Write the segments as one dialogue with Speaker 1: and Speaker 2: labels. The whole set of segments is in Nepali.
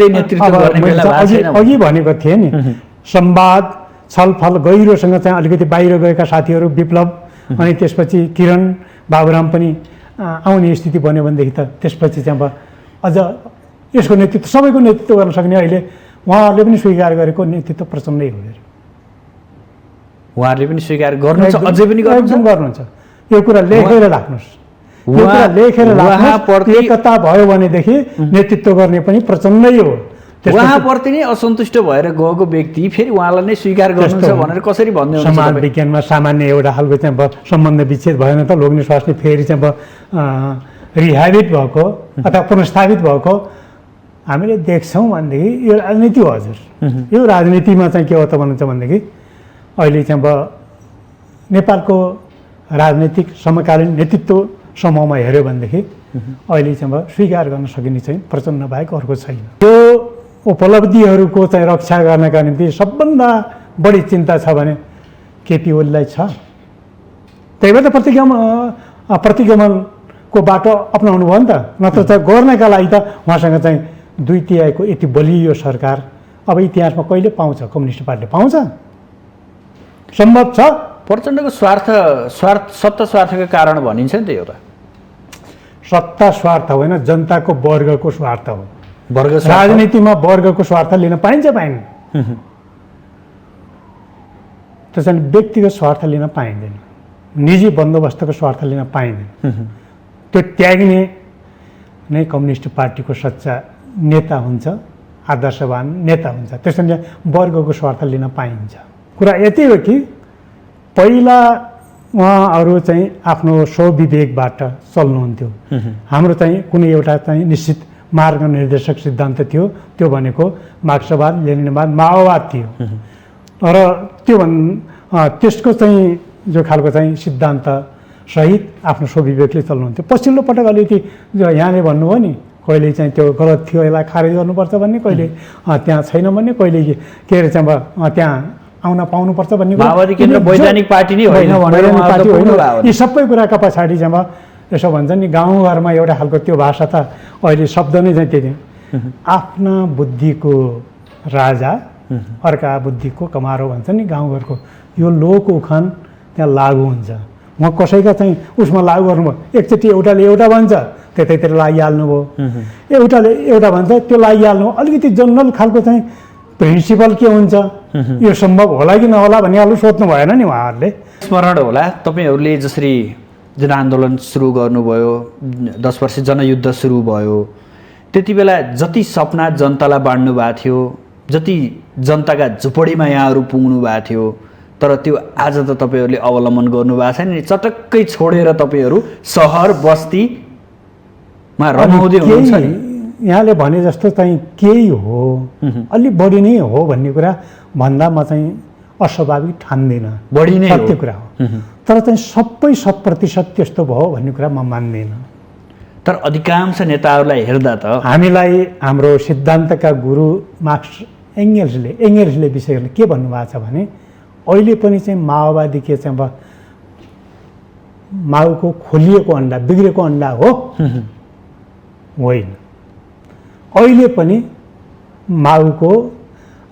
Speaker 1: अझै नेतृत्व गर्ने बेला भएको छैन।
Speaker 2: अघि भनेको थिएँ नि, संवाद छलफल गहिरोसँग चाहिँ अलिकति बाहिर गएका साथीहरू विप्लव अनि त्यसपछि किरण बाबुराम पनि आउने स्थिति बन्यो भनेदेखि त त्यसपछि चाहिँ अब अझ यसको नेतृत्व सबैको नेतृत्व गर्न सक्ने अहिले उहाँहरूले पनि स्वीकार गरेको नेतृत्व प्रचण्डै हो।
Speaker 1: उहाँहरूले पनि स्वीकार गर्नुहुन्छ, अझै पनि
Speaker 2: गर्नुहुन्छ। यो कुरा लेखेर राख्नुहोस्, यो कुरा लेखेर राख्नुहोस्। एकता भयो भनेदेखि नेतृत्व गर्ने पनि प्रचण्डै हो।
Speaker 1: उहाँप्रति नै असन्तुष्ट भएर गएको व्यक्ति फेरि उहाँलाई नै स्वीकार गर्नुहुन्छ भनेर कसरी भन्ने हुन्छ?
Speaker 2: समाज विज्ञानमा सामान्य एउटा खालको चाहिँ अब सम्बन्ध विच्छेद भएन त, लोग्ने स्वास्नी फेरि चाहिँ अब रिहाबिट भएको अथवा पुनर्स्थापित भएको हामीले देख्छौँ भनेदेखि यो राजनीति हो। हजुर, यो राजनीतिमा चाहिँ के हो त भन्नुहुन्छ भनेदेखि अहिले चाहिँ अब नेपालको राजनीतिक समकालीन नेतृत्व समूहमा हेऱ्यो भनेदेखि अहिले चाहिँ अब स्वीकार गर्न सकिने चाहिँ प्रचण्ड बाहेक अर्को छैन। यो उपलब्धिहरूको चाहिँ रक्षा गर्नका निम्ति सबभन्दा बढी चिन्ता छ भने केपी ओलीलाई छ। त्यही भएर त प्रतिगमनको बाटो अपनाउनु भयो नि त, नत्र त गर्नका लागि त उहाँसँग चाहिँ 2/3 यति बलियो सरकार अब इतिहासमा कहिले पाउँछ? कम्युनिस्ट पार्टीले पाउँछ? सम्भव छ?
Speaker 1: प्रचण्डको सत्ता स्वार्थको कारण भनिन्छ नि त। एउटा
Speaker 2: सत्ता स्वार्थ होइन, जनताको वर्गको स्वार्थ हो।
Speaker 1: वर्ग
Speaker 2: राजनीतिमा वर्गको स्वार्थ लिन पाइन्छ पाइन्न? त्यसैले व्यक्तिगत स्वार्थ लिन पाइँदैन, निजी बन्दोबस्तको स्वार्थ लिन पाइँदैन। त्यो त्याग्ने नै कम्युनिस्ट पार्टीको सच्चा नेता हुन्छ, आदर्शवान नेता हुन्छ। त्यसैले वर्गको स्वार्थ लिन पाइन्छ। कुरा यति हो कि पहिला उहाँहरू चाहिँ आफ्नो स्वविवेकबाट चल्नुहुन्थ्यो। हाम्रो चाहिँ कुनै एउटा चाहिँ निश्चित मार्ग निर्देशक सिद्धान्त थियो, त्यो भनेको मार्क्सवाद लेनिनवाद माओवाद थियो। र त्यसको चाहिँ जो खालको चाहिँ सिद्धान्त सहित आफ्नो स्वविवेकले चल्नुहुन्थ्यो। पछिल्लो पटक अलिकति यहाँले भन्नुभयो नि, कहिले चाहिँ त्यो गलत थियो यसलाई खारेज गर्नुपर्छ भन्ने, कहिले त्यहाँ छैन भन्ने, कहिले के अरे चाहिँ अब त्यहाँ आउन पाउनुपर्छ भन्ने।
Speaker 1: माओवादी केन्द्र वैधानिक पार्टी नै होइन,
Speaker 2: यी सबै कुराका पछाडि चाहिँ अब यसो भन्छ नि, गाउँघरमा एउटा खालको त्यो भाषा त अहिले शब्द नै चाहिँ त्यति, आफ्ना बुद्धिको राजा अर्का बुद्धिको कमारो भन्छ नि गाउँघरको। यो लोक उखान त्यहाँ लागु हुन्छ। उहाँ कसैका चाहिँ उसमा लागु गर्नुभयो, एकचोटि एउटाले एउटा भन्छ त्यतैतिर लागिहाल्नुभयो, एउटाले एउटा भन्छ त्यो लागिहाल्नु। अलिकति जनरल खालको चाहिँ प्रिन्सिपल के हुन्छ, यो सम्भव होला कि नहोला भन्ने खालको सोध्नु भएन नि उहाँहरूले।
Speaker 1: स्मरण होला तपाईँहरूले जसरी जनआन्दोलन सुरु गर्नुभयो, 10 वर्ष जनयुद्ध सुरु भयो, त्यति बेला जति सपना जनतालाई बाँड्नु भएको थियो, जति जनताका झुपडीमा यहाँहरू पुग्नु भएको थियो, तर त्यो आज त तपाईँहरूले अवलम्बन गर्नुभएको छैन नि। चटक्कै छोडेर तपाईँहरू सहर बस्तीमा रमाउँदै हुनुहुन्छ नि।
Speaker 2: यहाँले भने जस्तो चाहिँ केही हो, अलि बढी नै हो भन्ने कुरा भन्दा म चाहिँ अस्वाभाविक ठान्दिनँ,
Speaker 1: बढी नै
Speaker 2: सत्य कुरा हो। तर चाहिँ सबै 100% त्यस्तो भयो भन्ने कुरा म मान्दिनँ।
Speaker 1: तर अधिकांश नेताहरूलाई हेर्दा त
Speaker 2: हामीलाई हाम्रो सिद्धान्तका गुरु मार्क्स एङ्गेल्सले विशेष के भन्नुभएको छ भने अहिले पनि चाहिँ माओवादी के चाहिँ अब माउको खोलिएको अन्डा बिग्रेको अन्डा हो होइन। अहिले पनि माउको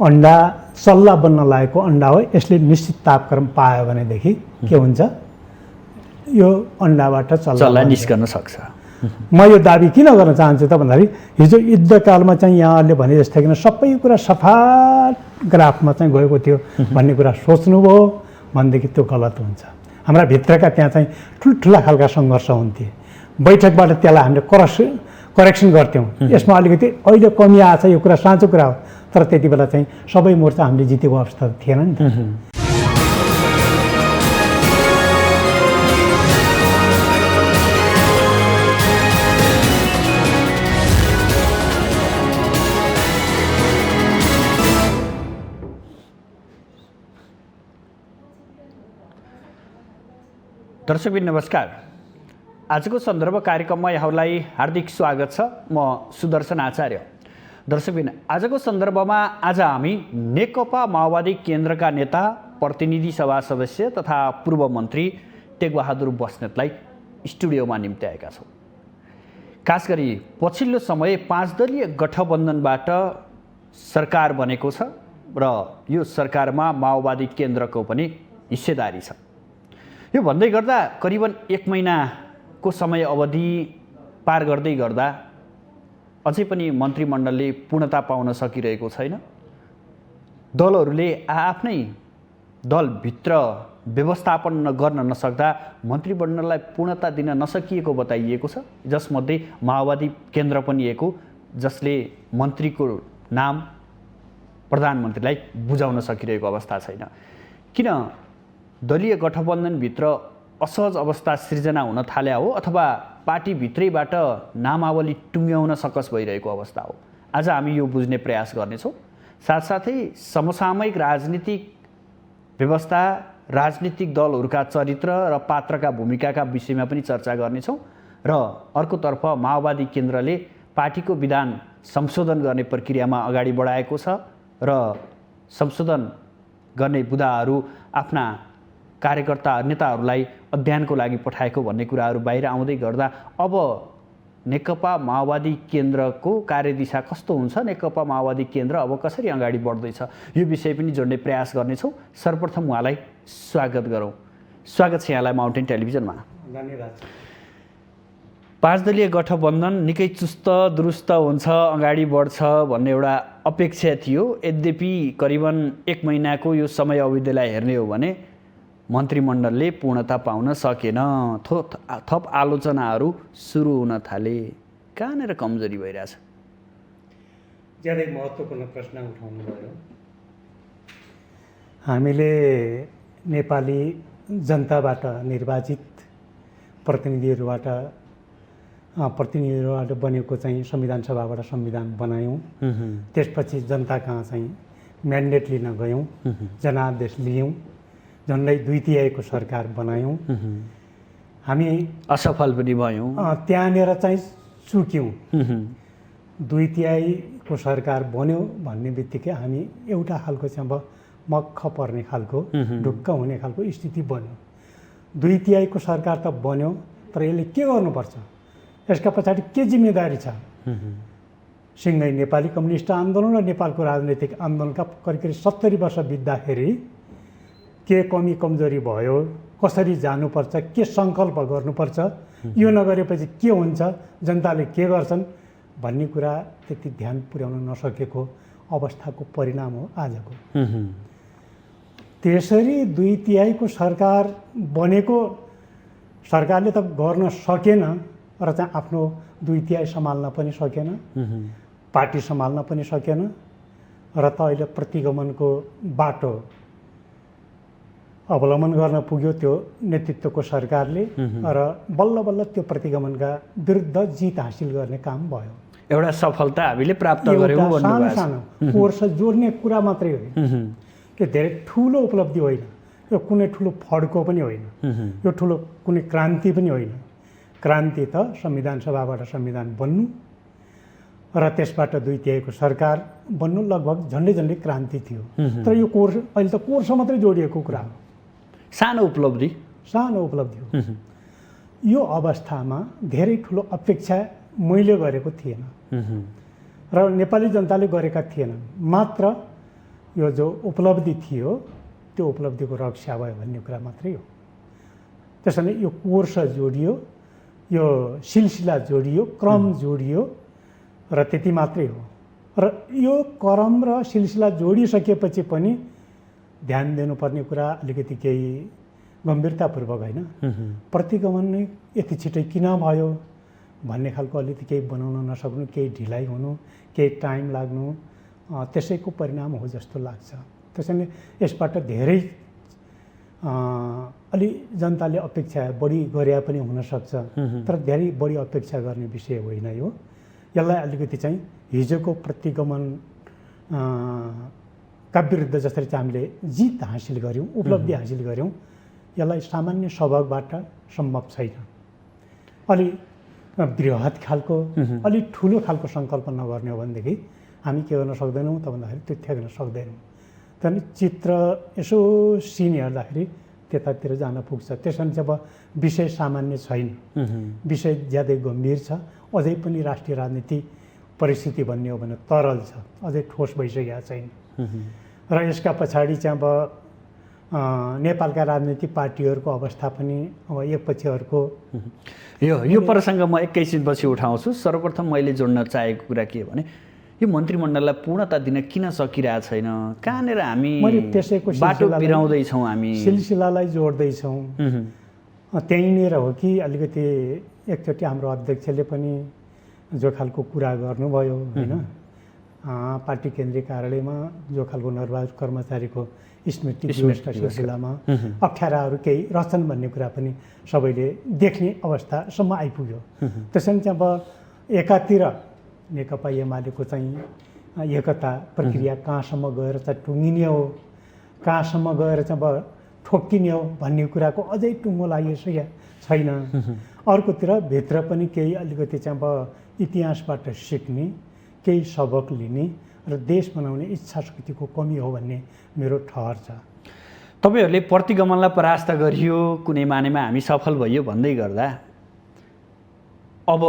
Speaker 2: अन्डा सल्ला बन्न लागेको अन्डा हो। यसले निश्चित तापक्रम पायो भनेदेखि के हुन्छ, यो अन्डाबाट
Speaker 1: चल्ला निस्कन सक्छ।
Speaker 2: म यो दाबी किन गर्न चाहन्छु त भन्दाखेरि हिजो युद्धकालमा चाहिँ यहाँहरूले भने जस्तै किन सबै कुरा सफा ग्राफमा चाहिँ गएको थियो भन्ने कुरा सोच्नुभयो भनेदेखि त्यो गलत हुन्छ। हाम्रा भित्रका त्यहाँ चाहिँ ठुल्ठुला खालका सङ्घर्ष हुन्थे, बैठकबाट त्यसलाई हामीले करेक्सन गर्थ्यौँ। यसमा अलिकति अहिले कमी आएको छ, यो कुरा साँचो कुरा हो। तर त्यति बेला चाहिँ सबै मोर्चा हामीले जितेको अवस्था थिएन नि त।
Speaker 1: दर्शकबिन नमस्कार। आजको सन्दर्भ कार्यक्रममा यहाँहरूलाई हार्दिक स्वागत छ। म सुदर्शन आचार्य। दर्शकबिन आजको सन्दर्भमा आज हामी नेकपा माओवादी केन्द्रका नेता, प्रतिनिधि सभा सदस्य तथा पूर्व मन्त्री टेकबहादुर बस्नेतलाई स्टुडियोमा निम्त्याएका छौँ। खास गरी पछिल्लो समय 5 दलीय गठबन्धनबाट सरकार बनेको छ र यो सरकारमा माओवादी केन्द्रको पनि हिस्सेदारी छ। यो भन्दै गर्दा करिबन 1 महिनाको समय अवधि पार गर्दै गर्दा अझै पनि मन्त्रीमण्डलले पूर्णता पाउन सकिरहेको छैन। दलहरूले आफ्नै दलभित्र व्यवस्थापन गर्न नसक्दा मन्त्रीमण्डललाई पूर्णता दिन नसकिएको बताइएको छ, जसमध्ये माओवादी केन्द्र पनि एक हो, जसले मन्त्रीको नाम प्रधानमन्त्रीलाई बुझाउन सकिरहेको अवस्था छैन। किन दलीय गठबन्धनभित्र असहज अवस्था सृजना हुन थाल्या हो अथवा पार्टीभित्रैबाट नामावली टुङ्ग्याउन सकस भइरहेको अवस्था हो, आज हामी यो बुझ्ने प्रयास गर्नेछौँ। साथसाथै समसामयिक राजनीतिक व्यवस्था, राजनीतिक दलहरूका चरित्र र पात्रका भूमिकाका विषयमा पनि चर्चा गर्नेछौँ र अर्कोतर्फ माओवादी केन्द्रले पार्टीको विधान संशोधन गर्ने प्रक्रियामा अगाडि बढाएको छ र संशोधन गर्ने बुदाहरू आफ्ना कार्यकर्ता नेताहरूलाई अध्ययनको लागि पठाएको भन्ने कुराहरू बाहिर आउँदै गर्दा अब नेकपा माओवादी केन्द्रको कार्यदिशा कस्तो हुन्छ, नेकपा माओवादी केन्द्र अब कसरी अगाडि बढ्दैछ, यो विषय पनि जोड्ने प्रयास गर्नेछौँ। सर्वप्रथम उहाँलाई स्वागत गरौँ। स्वागत छ यहाँलाई माउन्टेन टेलिभिजनमा।
Speaker 2: धन्यवाद।
Speaker 1: 5 दलीय गठबन्धन निकै चुस्त दुरुस्त हुन्छ, अगाडि बढ्छ भन्ने एउटा अपेक्षा थियो। यद्यपि करिबन 1 महिनाको यो समय अवधिलाई हेर्ने हो भने मन्त्रीमण्डलले पूर्णता पाउन सकेन। थप आलोचनाहरू सुरु हुन थाले। कहाँनिर कमजोरी भइरहेछ?
Speaker 2: ज्यादै महत्त्वपूर्ण प्रश्न उठाउनु भयो। हामीले नेपाली जनताबाट निर्वाचित प्रतिनिधिहरूबाट बनेको चाहिँ संविधान सभाबाट संविधान बनायौँ। त्यसपछि जनता कहाँ चाहिँ म्यान्डेट लिन गयौँ, जनादेश लियौँ, झन्डै 2/3 सरकार बनायौँ। हामी
Speaker 1: असफल पनि भयौँ।
Speaker 2: त्यहाँनिर चाहिँ चुक्यौँ। 2/3 सरकार बन्यो भन्ने बित्तिकै हामी एउटा खालको चाहिँ अब मक्ख पर्ने खालको, ढुक्क हुने खालको स्थिति बन्यो। 2/3 सरकार त बन्यो, तर यसले के गर्नुपर्छ, यसका पछाडि के जिम्मेदारी छ? सिँगै नेपाली कम्युनिस्ट आन्दोलन र नेपालको राजनैतिक आन्दोलनका करिब 70 वर्ष बित्दाखेरि के कमी कमजोरी भयो, कसरी जानुपर्छ, के सङ्कल्प गर्नुपर्छ, यो नगरेपछि के हुन्छ, जनताले के गर्छन् भन्ने कुरा त्यति ध्यान पुर्याउन नसकेको अवस्थाको परिणाम हो आजको। त्यसरी 2/3 सरकार बनेको सरकारले त गर्न सकेन र चाहिँ आफ्नो 2/3 सम्हाल्न पनि सकेन, पार्टी सम्हाल्न पनि सकेन र त अहिले प्रतिगमनको बाटो अवलम्बन गर्न पुग्यो त्यो नेतृत्वको सरकारले र बल्ल बल्ल त्यो प्रतिगमनका विरुद्ध जित हासिल गर्ने काम भयो।
Speaker 1: एउटा सफलता हामीले प्राप्त गर्यौँ भन्नुभएको छ।
Speaker 2: सानो कोर्स जोड्ने कुरा मात्रै होइन, यो धेरै ठुलो उपलब्धि होइन, यो कुनै ठुलो फड्को पनि होइन, यो ठुलो कुनै क्रान्ति पनि होइन। क्रान्ति त संविधान सभाबाट संविधान बन्नु र त्यसबाट 2/3 सरकार बन्नु लगभग झन्डै क्रान्ति थियो। तर यो कोर्स अहिले त कोर्स मात्रै जोडिएको कुरा हो,
Speaker 1: सानो उपलब्धि
Speaker 2: हो। यो अवस्थामा धेरै ठुलो अपेक्षा मैले गरेको थिएन र नेपाली जनताले गरेका थिएनन्। मात्र यो जो उपलब्धि थियो त्यो उपलब्धिको रक्षा भयो भन्ने कुरा मात्रै हो। त्यसैले यो कोर्स जोडियो, यो सिलसिला जोडियो, क्रम जोडियो र त्यति मात्रै हो। र यो क्रम र सिलसिला जोडिसकेपछि पनि ध्यान दिनुपर्ने कुरा अलिकति केही गम्भीरतापूर्वक होइन, प्रतिगमन नै यति छिटै किन भयो भन्ने खालको अलिकति केही बनाउन नसक्नु, केही ढिलाइ हुनु, केही टाइम लाग्नु, त्यसैको परिणाम हो जस्तो लाग्छ। त्यसैले यसबाट धेरै अलि जनताले अपेक्षा बढी गरे पनि हुनसक्छ, तर धेरै बढी अपेक्षा गर्ने विषय होइन यो। यसलाई अलिकति चाहिँ हिजोको प्रतिगमन का विरुद्ध जसरी चाहिँ हामीले जित हासिल गऱ्यौँ, उपलब्धि हासिल गऱ्यौँ, यसलाई सामान्य स्वभावबाट सम्भव छैन। अलि बृहत खालको, अलि ठुलो खालको सङ्कल्प नगर्ने हो भनेदेखि हामी के गर्न सक्दैनौँ त भन्दाखेरि त्यो त्याग्न सक्दैनौँ। त्यहाँदेखि चित्र यसो सिन हेर्दाखेरि त्यतातिर जान पुग्छ। त्यसरी चाहिँ अब विषय सामान्य छैन, विषय ज्यादै गम्भीर छ। अझै पनि राष्ट्रिय राजनीति परिस्थिति भन्ने हो भने तरल छ, अझै ठोस भइसकेको छैन। र यसका पछाडि चाहिँ अब नेपालका राजनीतिक पार्टीहरूको अवस्था पनि अब एकपछि अर्को।
Speaker 1: यो प्रसङ्ग म एकैछिनपछि उठाउँछु। सर्वप्रथम मैले जोड्न चाहेको कुरा के हो भने यो मन्त्रीमण्डललाई पूर्णता दिन किन सकिरहेको छैन? कहाँनिर हामी बाटो बिराउँदैछौँ? हामी
Speaker 2: सिलसिलालाई जोड्दैछौँ। त्यहीँनिर हो कि अलिकति एकचोटि हाम्रो अध्यक्षले पनि जो खालको कुरा गर्नुभयो होइन, पार्टी केन्द्रीय कार्यालयमा जो खालको नरबहादुर कर्मचारीको स्मृति दिवसका सिलसिलामा अप्ठ्याराहरू केही रहछन् भन्ने कुरा पनि सबैले देख्ने अवस्थासम्म आइपुग्यो। त्यसैले चाहिँ अब एकातिर नेकपा एमालेको चाहिँ एकता प्रक्रिया कहाँसम्म गएर चाहिँ टुङ्गिने हो, कहाँसम्म गएर चाहिँ अब ठोक्किने हो भन्ने कुराको अझै टुङ्गो लागिसकेको छैन। अर्कोतिर भित्र पनि केही अलिकति चाहिँ अब इतिहासबाट सिक्ने, केही सबक लिने र देश बनाउने इच्छा शक्तिको कमी हो भन्ने मेरो ठहर छ।
Speaker 1: तपाईँहरूले प्रतिगमनलाई परास्त गरियो, कुनै मानेमा हामी सफल भइयो भन्दै गर्दा अब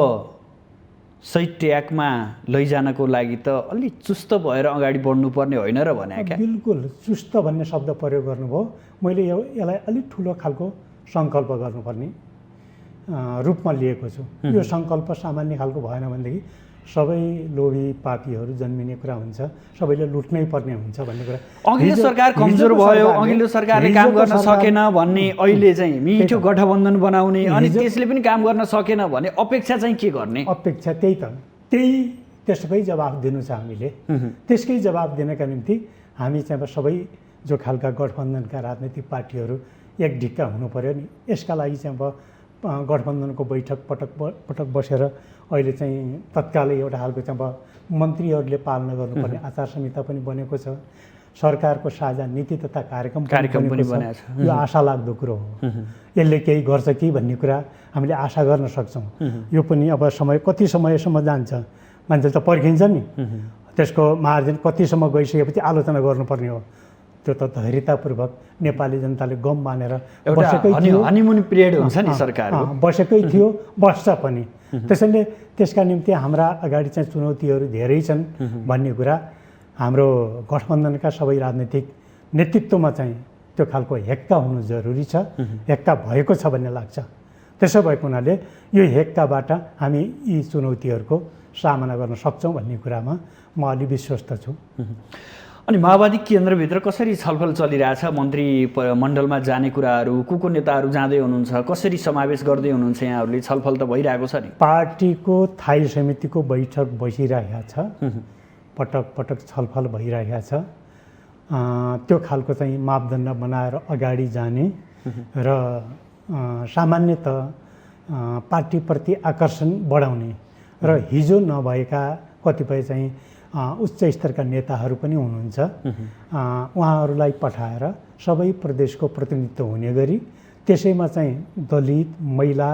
Speaker 1: सही ट्र्याकमा लैजानको लागि त अलि चुस्त भएर अगाडि बढ्नुपर्ने होइन र भने क्या?
Speaker 2: बिल्कुल चुस्त भन्ने शब्द प्रयोग गर्नुभयो। मैले यसलाई अलिक ठुलो खालको सङ्कल्प गर्नुपर्ने रूपमा लिएको छु। यो सङ्कल्प सामान्य खालको भएन भनेदेखि सबै लोभी पापीहरू जन्मिने कुरा हुन्छ, सबैले लुट्नै पर्ने हुन्छ भन्ने कुरा।
Speaker 1: अघिल्लो सरकार कमजोर भयो, अघिल्लो सरकारले काम गर्न सकेन भन्ने, अहिले चाहिँ मिठो गठबन्धन बनाउने अनि त्यसले पनि काम गर्न सकेन भने अपेक्षा चाहिँ के गर्ने?
Speaker 2: अपेक्षा त्यही त, त्यसकै जवाब दिनु छ हामीले। त्यसकै जवाब दिनका निम्ति हामी चाहिँ अब सबै जो खालका गठबन्धनका राजनैतिक पार्टीहरू एक ढिक्का हुनु पर्यो नि। यसका लागि चाहिँ अब गठबन्धनको बैठक पटक बसेर अहिले चाहिँ तत्कालै एउटा खालको चाहिँ अब मन्त्रीहरूले पालना गर्नुपर्ने आचार संहिता पनि बनेको छ, सरकारको साझा नीति तथा कार्यक्रम पनि बनेको छ। यो आशा लाग्दो कुरो हो। यसले केही गर्छ कि भन्ने कुरा हामीले आशा गर्न सक्छौँ। यो पनि अब कति समयसम्म जान्छ, मान्छे त पर्खिन्छ नि। त्यसको मार्जिन कतिसम्म गइसकेपछि आलोचना गर्नुपर्ने हो। त्यो त धैर्यतापूर्वक नेपाली जनताले गम मानेर बसेकै थियो।
Speaker 1: हनीमुन पिरियड हुन्छ नि सरकारको,
Speaker 2: बसेकै थियो, बस्छ पनि। त्यसैले त्यसका निम्ति हाम्रा अगाडि चाहिँ चुनौतीहरू धेरै छन् भन्ने कुरा हाम्रो गठबन्धनका सबै राजनीतिक नेतृत्वमा चाहिँ त्यो खालको हेक्का हुनु जरुरी छ, हेक्का भएको छ भन्ने लाग्छ। त्यसो भएको हुनाले यो हेक्काबाट हामी यी चुनौतीहरूको सामना गर्न सक्छौँ भन्ने कुरामा म अलि विश्वस्त छु।
Speaker 1: अनि माओवादी केन्द्रभित्र कसरी छलफल चलिरहेछ? मन्त्री मण्डलमा जाने कुराहरू, को नेताहरू जाँदै हुनुहुन्छ, कसरी समावेश गर्दै हुनुहुन्छ? यहाँहरूले छलफल त भइरहेको छ नि।
Speaker 2: पार्टीको स्थायी समितिको बैठक बसिरहेको छ, पटक छलफल भइरहेको छ। त्यो खालको चाहिँ मापदण्ड बनाएर अगाडि जाने र सामान्यतः पार्टीप्रति आकर्षण बढाउने र हिजो नभएका कतिपय चाहिँ उच्च स्तरका नेताहरू पनि हुनुहुन्छ, उहाँहरूलाई पठाएर सबै प्रदेशको प्रतिनिधित्व हुने गरी त्यसैमा चाहिँ दलित, महिला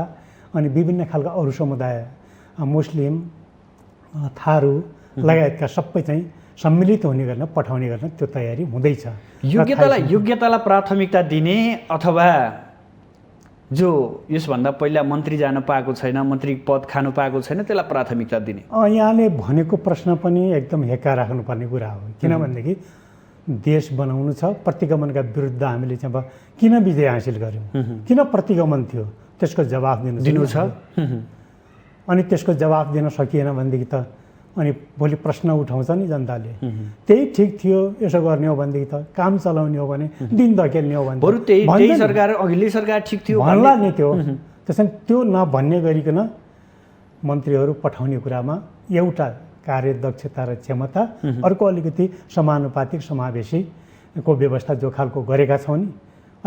Speaker 2: अनि विभिन्न खालका अरू समुदाय, मुस्लिम, थारू लगायतका सबै चाहिँ सम्मिलित हुने गर्न पठाउने गर्न त्यो तयारी हुँदैछ।
Speaker 1: योग्यतालाई प्राथमिकता दिने अथवा जो यसभन्दा पहिला मन्त्री जान पाएको छैन, मन्त्री पद खानु पाएको छैन, त्यसलाई प्राथमिकता दिने?
Speaker 2: यहाँले भनेको प्रश्न पनि एकदम हेक्का राख्नुपर्ने कुरा हो। किनभनेदेखि देश बनाउनु छ, प्रतिगमनका विरुद्ध हामीले चाहिँ अब किन विजय हासिल गऱ्यौँ, किन प्रतिगमन थियो, त्यसको जवाब दिनु छ। अनि त्यसको जवाब दिन सकिएन भनेदेखि त अनि भोलि प्रश्न उठाउँछ नि जनताले, त्यही ठिक थियो, यसो गर्ने हो भनेदेखि त, काम चलाउने हो भने, दिन धकेल्ने हो भने
Speaker 1: बरु त्यही सरकार, अघिल्लै सरकार ठिक थियो
Speaker 2: भन्ला नि। त्यो त्यसैले त्यो नभन्ने गरिकन मन्त्रीहरू पठाउने कुरामा एउटा कार्यदक्षता र क्षमता, अर्को अलिकति समानुपातिक समावेशीको व्यवस्था जो खालको गरेका छौँ नि,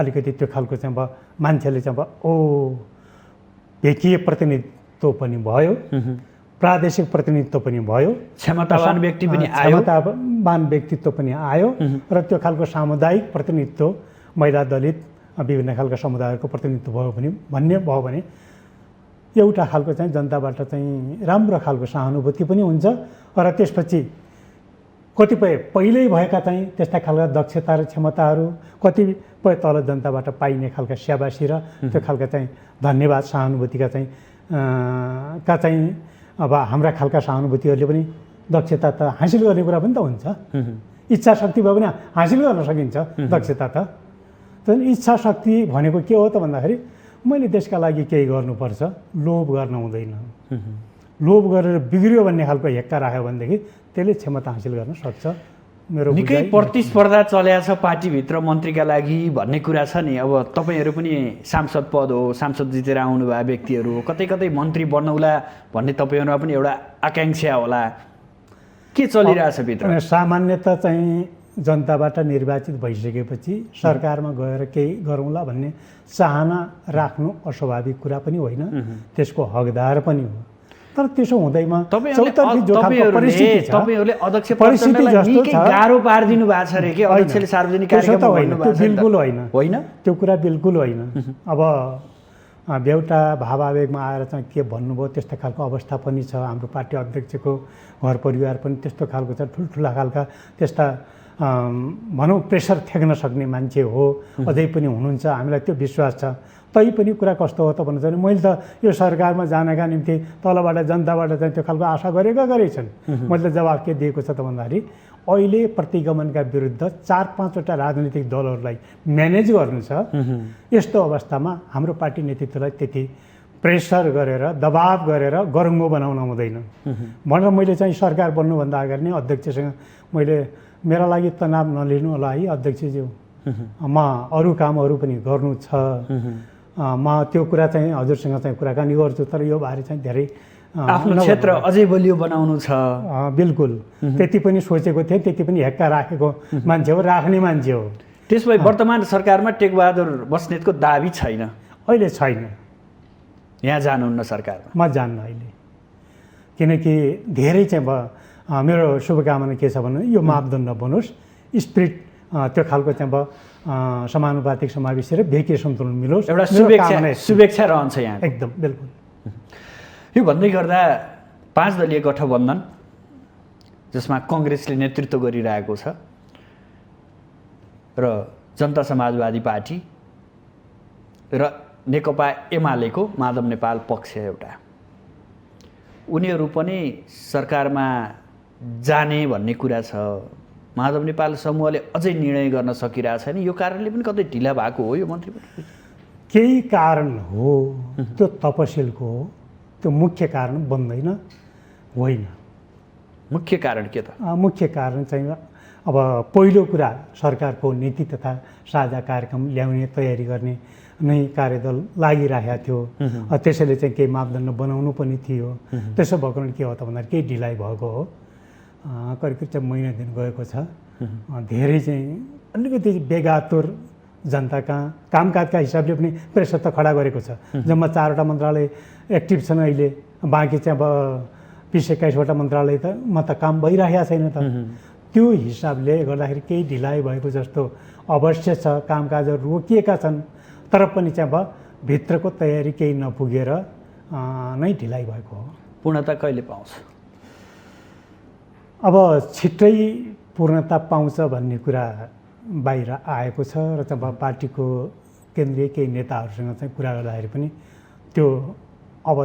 Speaker 2: अलिकति त्यो खालको चाहिँ अब मान्छेले चाहिँ अब भेकिए प्रतिनिधित्व पनि भयो, प्रादेशिक प्रतिनिधित्व पनि भयो,
Speaker 1: क्षमतावान व्यक्ति पनि आयो,
Speaker 2: क्षमतावान व्यक्तित्व पनि आयो र त्यो खालको सामुदायिक प्रतिनिधित्व, महिला, दलित, विभिन्न खालका समुदायहरूको प्रतिनिधित्व भयो भन्ने भयो भने एउटा खालको चाहिँ जनताबाट चाहिँ राम्रो खालको सहानुभूति पनि हुन्छ र त्यसपछि कतिपय पहिल्यै भएका चाहिँ त्यस्ता खालका दक्षता र क्षमताहरू कतिपय तल जनताबाट पाइने खालका स्याबासी र त्यो खालका चाहिँ धन्यवाद सहानुभूतिका चाहिँ अब हाम्रा खालका सहानुभूतिहरूले पनि दक्षता त हासिल गर्ने कुरा पनि त हुन्छ। इच्छा शक्ति भए पनि हासिल गर्न सकिन्छ दक्षता त। तर इच्छा शक्ति भनेको के हो त भन्दाखेरि मैले देशका लागि केही गर्नुपर्छ, लोभ गर्न हुँदैन। लोभ गरेर बिग्रियो भन्ने खालको हेक्का राख्यो भनेदेखि त्यसले क्षमता हासिल गर्न सक्छ। मेरो
Speaker 1: निकै प्रतिस्पर्धा चल्या छ पार्टीभित्र मन्त्रीका लागि भन्ने कुरा छ नि। अब तपाईँहरू पनि सांसद पद हो, सांसद जितेर आउनुभएको व्यक्तिहरू हो, कतै कतै मन्त्री बन्नौला भन्ने तपाईँहरूमा पनि एउटा आकाङ्क्षा होला। के चलिरहेछ भित्र?
Speaker 2: सामान्यतः चाहिँ जनताबाट निर्वाचित भइसकेपछि सरकारमा गएर केही गरौँला भन्ने चाहना राख्नु अस्वाभाविक कुरा पनि होइन, त्यसको हकदार पनि हो। तर त्यसो हुँदैमा चौतर्फी जो खालको परिस्थिति छ,
Speaker 1: तपाईहरुले अध्यक्ष प्रचण्डलाई निकै गाह्रो पारिदिनु भएको छ रे के अध्यक्षले सार्वजनिक कार्यक्रममा भन्नु भएको छ?
Speaker 2: बिल्कुल होइन,
Speaker 1: होइन त्यो
Speaker 2: कुरा बिल्कुल होइन। अब बेउटा भावावेगमा आएर चाहिँ के भन्नुभयो त्यस्तो खालको अवस्था पनि छ। हाम्रो पार्टी अध्यक्षको घर परिवार पनि त्यस्तो खालको छ, ठुल्ठुला खालका त्यस्ता भनौँ प्रेसर थ्याक्न सक्ने मान्छे हो, अझै पनि हुनुहुन्छ, हामीलाई त्यो विश्वास छ। तैपनि कुरा कस्तो हो त भन्नु चाहिँ मैले त यो सरकारमा जानका निम्ति तलबाट जनताबाट चाहिँ त्यो खालको आशा गरेछन्। मैले त जवाफ के दिएको छ त भन्दाखेरि अहिले प्रतिगमनका विरुद्ध 4-5वटा राजनीतिक दलहरूलाई म्यानेज गर्नु छ। यस्तो अवस्थामा हाम्रो पार्टी नेतृत्वलाई त्यति प्रेसर गरेर दबाब गरेर गरुङ्गो बनाउन हुँदैन भनेर मैले चाहिँ सरकार बन्नुभन्दा अगाडि नै अध्यक्षसँग मैले मेरा लागि तनाव नलिनु होला है अध्यक्षज्यू, म अरू कामहरू पनि गर्नु छ, म त्यो कुरा चाहिँ हजुरसँग चाहिँ कुराकानी गर्छु, तर यो बारे चाहिँ धेरै
Speaker 1: आफ्नो क्षेत्र अझै बलियो बनाउनु छ।
Speaker 2: बिल्कुल त्यति पनि सोचेको थिएँ, त्यति पनि हेक्का राखेको मान्छे हो, राख्ने मान्छे हो।
Speaker 1: त्यसभए वर्तमान सरकारमा टेकबहादुर बस्नेतको दाबी छैन?
Speaker 2: अहिले छैन।
Speaker 1: यहाँ जानुहुन्न सरकारमा?
Speaker 2: म जान्न अहिले, किनकि धेरै चाहिँ मेरो शुभकामना के छ भने यो मापदण्ड बनोस्, स्पिरिट त्यो खालको चाहिँ समानुपातिक समावेशी र भेकीय सन्तुलन मिलोस्,
Speaker 1: एउटा शुभेच्छा रहन्छ यहाँ।
Speaker 2: एकदम बिल्कुल।
Speaker 1: यो भन्दै गर्दा 5 दलीय गठबन्धन जसमा कङ्ग्रेसले नेतृत्व गरिरहेको छ र जनता समाजवादी पार्टी र नेकपा एमालेको माधव नेपाल पक्ष एउटा, उनीहरू पनि सरकारमा जाने भन्ने कुरा छ। माधव नेपाल समूहले अझै निर्णय गर्न सकिरहेको छैन, यो कारणले पनि कतै ढिला भएको हो यो मन्त्री?
Speaker 2: केही कारण हो, त्यो तपसिलको हो, त्यो मुख्य कारण बन्दैन होइन।
Speaker 1: मुख्य कारण के त?
Speaker 2: मुख्य कारण चाहिँ अब पहिलो कुरा सरकारको नीति तथा साझा कार्यक्रम ल्याउने तयारी गर्ने नै कार्यदल लागिरहेको थियो। त्यसैले चाहिँ केही मापदण्ड बनाउनु पनि थियो। त्यसो भएको के हो त भन्दाखेरि केही ढिलाइ भएको हो। करिब चाहिँ महिना दिन गएको छ। धेरै चाहिँ अलिकति बेगातुर जनता कहाँ कामकाजका हिसाबले पनि प्रेसर त खडा गरेको छ। जम्मा 4वटा मन्त्रालय एक्टिभ छन् अहिले, बाँकी चाहिँ अब 20-21वटा मन्त्रालय त म त काम भइरहेको छैन त। त्यो हिसाबले गर्दाखेरि केही ढिलाइ भएको जस्तो अवश्य छ। कामकाजहरू रोकिएका छन्, तर पनि चाहिँ अब भित्रको तयारी केही नपुगेर नै ढिलाइ भएको हो।
Speaker 1: पूर्णता कहिले पाउँछ?
Speaker 2: अब छिट्टै पूर्णता पाउँछ भन्ने कुरा बाहिर आएको छ र चाहिँ पार्टीको केन्द्रीय केही नेताहरूसँग चाहिँ कुरा गर्दाखेरि पनि त्यो अब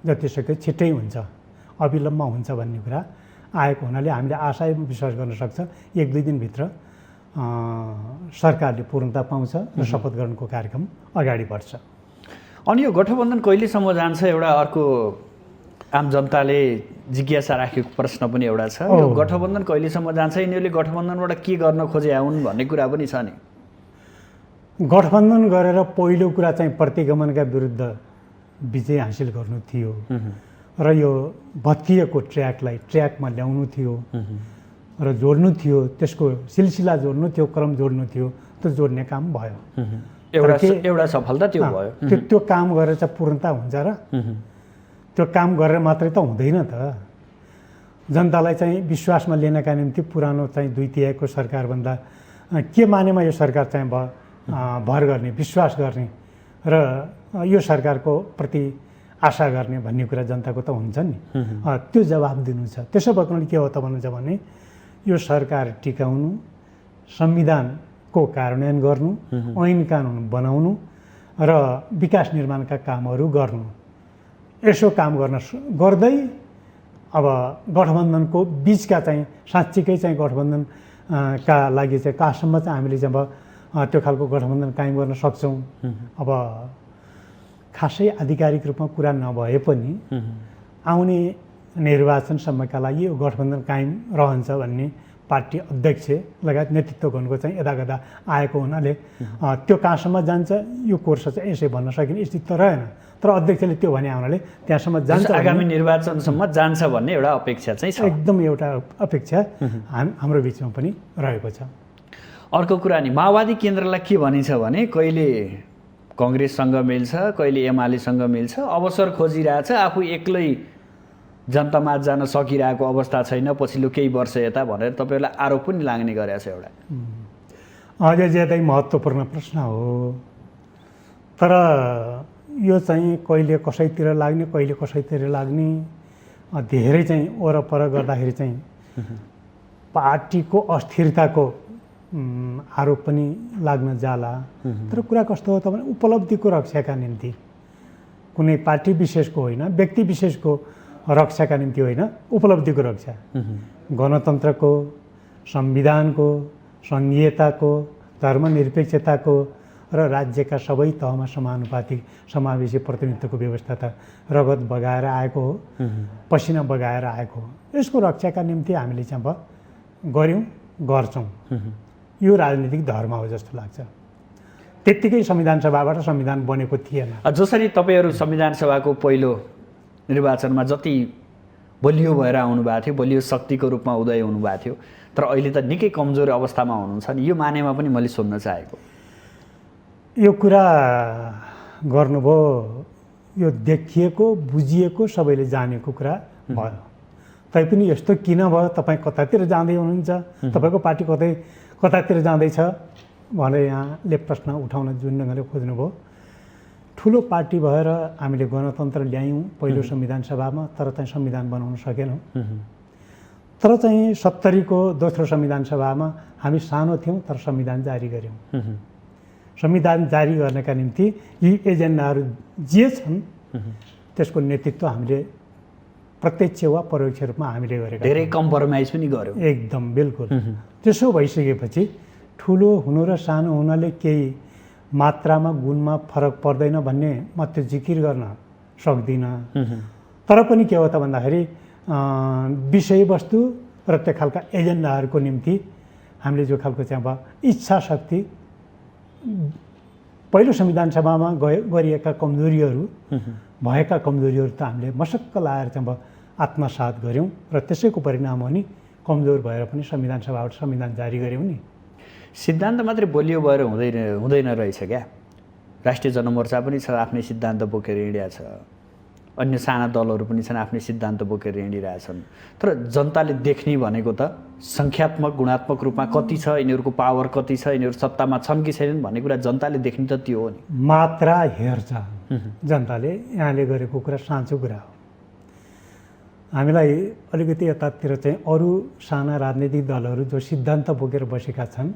Speaker 2: जतिसक्यो छिट्टै हुन्छ, अविलम्ब हुन्छ भन्ने कुरा आएको हुनाले हामीले आशा विश्वास गर्न सक्छ 1-2 दिनभित्र सरकारले पूर्णता पाउँछ र शपथ ग्रहणको कार्यक्रम अगाडि बढ्छ।
Speaker 1: अनि यो गठबन्धन कहिलेसम्म जान्छ? एउटा अर्को आम जनताले जिज्ञासा राखेको प्रश्न पनि एउटा छ, यो गठबन्धन कहिलेसम्म जान्छ? यिनीहरूले गठबन्धनबाट के गर्न खोजे हुन् भन्ने कुरा पनि छ नि।
Speaker 2: गठबन्धन गरेर पहिलो कुरा चाहिँ प्रतिगमनका विरुद्ध विजय हासिल गर्नु थियो र यो भत्किएको ट्र्याकमा ल्याउनु थियो र जोड्नु थियो, त्यसको सिलसिला जोड्नु थियो, क्रम जोड्नु थियो। त्यो जोड्ने काम भयो,
Speaker 1: एउटा सफलता त्यो भयो।
Speaker 2: त्यो काम गरेर चाहिँ पूर्णता हुन्छ र? त्यो काम गरेर मात्रै त हुँदैन त। जनतालाई चाहिँ विश्वासमा लिनका निम्ति पुरानो चाहिँ 2/3को सरकारभन्दा के मानेमा यो सरकार चाहिँ भर गर्ने, विश्वास गर्ने र यो सरकारको प्रति आशा गर्ने भन्ने कुरा जनताको त हुन्छ नि। त्यो जवाब दिनु छ। त्यसो भएको के हो त भन्नुहुन्छ भने यो सरकार टिकाउनु, संविधानको कार्यान्वयन गर्नु, ऐन कानुन बनाउनु र विकास निर्माणका कामहरू गर्नु, यसो काम गर्दै अब गठबन्धनको बिचका चाहिँ साँच्चीकै चाहिँ गठबन्धन का लागि चाहिँ कहाँसम्म चाहिँ हामीले चाहिँ अब त्यो खालको गठबन्धन कायम गर्न सक्छौँ। अब खासै आधिकारिक रूपमा कुरा नभए पनि आउने निर्वाचनसम्मका लागि यो गठबन्धन कायम रहन्छ भन्ने पार्टी अध्यक्ष लगायत नेतृत्वगणको चाहिँ यदागदा आएको हुनाले त्यो कहाँसम्म जान्छ यो कोर्स चाहिँ यसै भन्न सकिने स्थिति त रहेन। तर अध्यक्षले त्यो भने हुनाले त्यहाँसम्म जान्छ,
Speaker 1: आगामी निर्वाचनसम्म जान्छ भन्ने एउटा अपेक्षा चाहिँ छ।
Speaker 2: एकदम एउटा अपेक्षा हाम्रो बिचमा पनि रहेको छ।
Speaker 1: अर्को कुरा नि माओवादी केन्द्रलाई के भनिन्छ भने कहिले कङ्ग्रेससँग मिल्छ, कहिले एमालेसँग मिल्छ, अवसर खोजिरहेछ, आफू एक्लै जनतामा जान सकिरहेको अवस्था छैन पछिल्लो केही वर्ष यता भनेर तपाईँहरूलाई आरोप पनि लाग्ने गरेको छ एउटा।
Speaker 2: अझै ज्यादै महत्त्वपूर्ण प्रश्न हो, तर यो चाहिँ कहिले कसैतिर लाग्ने कहिले कसैतिर लाग्ने धेरै चाहिँ वरपर गर्दाखेरि चाहिँ पार्टीको अस्थिरताको आरोप पनि लाग्न जाला। तर कुरा कस्तो हो त भने उपलब्धिको रक्षाका निम्ति कुनै पार्टी विशेषको होइन, व्यक्ति विशेषको रक्षाका निम्ति होइन, उपलब्धिको रक्षा, गणतन्त्रको, संविधानको, सङ्घीयताको, धर्मनिरपेक्षताको र राज्यका सबै तहमा समानुपातिक समावेशी प्रतिनिधित्वको व्यवस्था त रगत बगाएर आएको हो, पसिना बगाएर आएको हो। यसको रक्षाका निम्ति हामीले चाहिँ अब गऱ्यौँ, गर्छौँ। यो राजनीतिक धर्म हो जस्तो लाग्छ। त्यत्तिकै संविधान सभाबाट संविधान बनेको थिएन।
Speaker 1: जसरी तपाईँहरू संविधान सभाको पहिलो निर्वाचनमा जति बलियो भएर आउनुभएको थियो, बलियो शक्तिको रूपमा उदय हुनुभएको थियो, तर अहिले त निकै कमजोर अवस्थामा हुनुहुन्छ नि, यो मानेमा पनि मैले सोध्न चाहेको।
Speaker 2: यो कुरा गर्नुभयो, यो देखिएको बुझिएको सबैले जानेको कुरा भयो। तैपनि यस्तो किन भयो, तपाईँ कतातिर जाँदै हुनुहुन्छ, तपाईँको पार्टी कतातिर जाँदैछ भनेर यहाँले प्रश्न उठाउन जुन ढङ्गले खोज्नुभयो। ठुलो पार्टी भएर हामीले गणतन्त्र ल्यायौँ पहिलो संविधान सभामा, तर चाहिँ संविधान बनाउन सकेनौँ। तर चाहिँ 70 को दोस्रो संविधान सभामा हामी सानो थियौँ तर संविधान जारी गऱ्यौँ। संविधान जारी गर्नका निम्ति यी एजेन्डाहरू जे छन् त्यसको नेतृत्व हामीले प्रत्यक्ष वा परोक्ष रूपमा हामीले गरेका,
Speaker 1: धेरै कम्प्रोमाइज पनि गर्यौँ।
Speaker 2: एकदम बिल्कुल। त्यसो भइसकेपछि ठुलो हुनु र सानो हुनाले केही मात्रामा गुणमा फरक पर्दैन भन्ने म त्यो जिकिर गर्न सक्दिनँ। तर पनि के हो त भन्दाखेरि विषयवस्तु र त्यो खालका एजेन्डाहरूको निम्ति हामीले जो खालको चाहिँ अब इच्छा शक्ति पहिलो संविधान सभामा गरिएका कमजोरीहरू भएका कमजोरीहरू त हामीले मसक्क लाएर चाहिँ अब आत्मसात गऱ्यौँ र त्यसैको परिणाम हो नि कमजोर भएर पनि संविधान सभाबाट संविधान जारी गऱ्यौँ नि।
Speaker 1: सिद्धान्त मात्रै बलियो भएर हुँदैन रहेछ क्या। राष्ट्रिय जनमोर्चा पनि छ, आफ्नै सिद्धान्त बोकेर हिँडिरहेछ, अन्य साना दलहरू पनि छन्, आफ्नै सिद्धान्त बोकेर हिँडिरहेछन्। तर जनताले देख्ने भनेको त सङ्ख्यात्मक गुणात्मक रूपमा कति छ, यिनीहरूको पावर कति छ, यिनीहरू सत्तामा छन् कि छैनन् भन्ने कुरा जनताले देख्ने त त्यो हो नि।
Speaker 2: मात्रा हेर्छ जनताले, यहाँले गरेको कुरा साँचो कुरा हो। हामीलाई अलिकति यतातिर चाहिँ अरू साना राजनीतिक दलहरू जो सिद्धान्त बोकेर बसेका छन्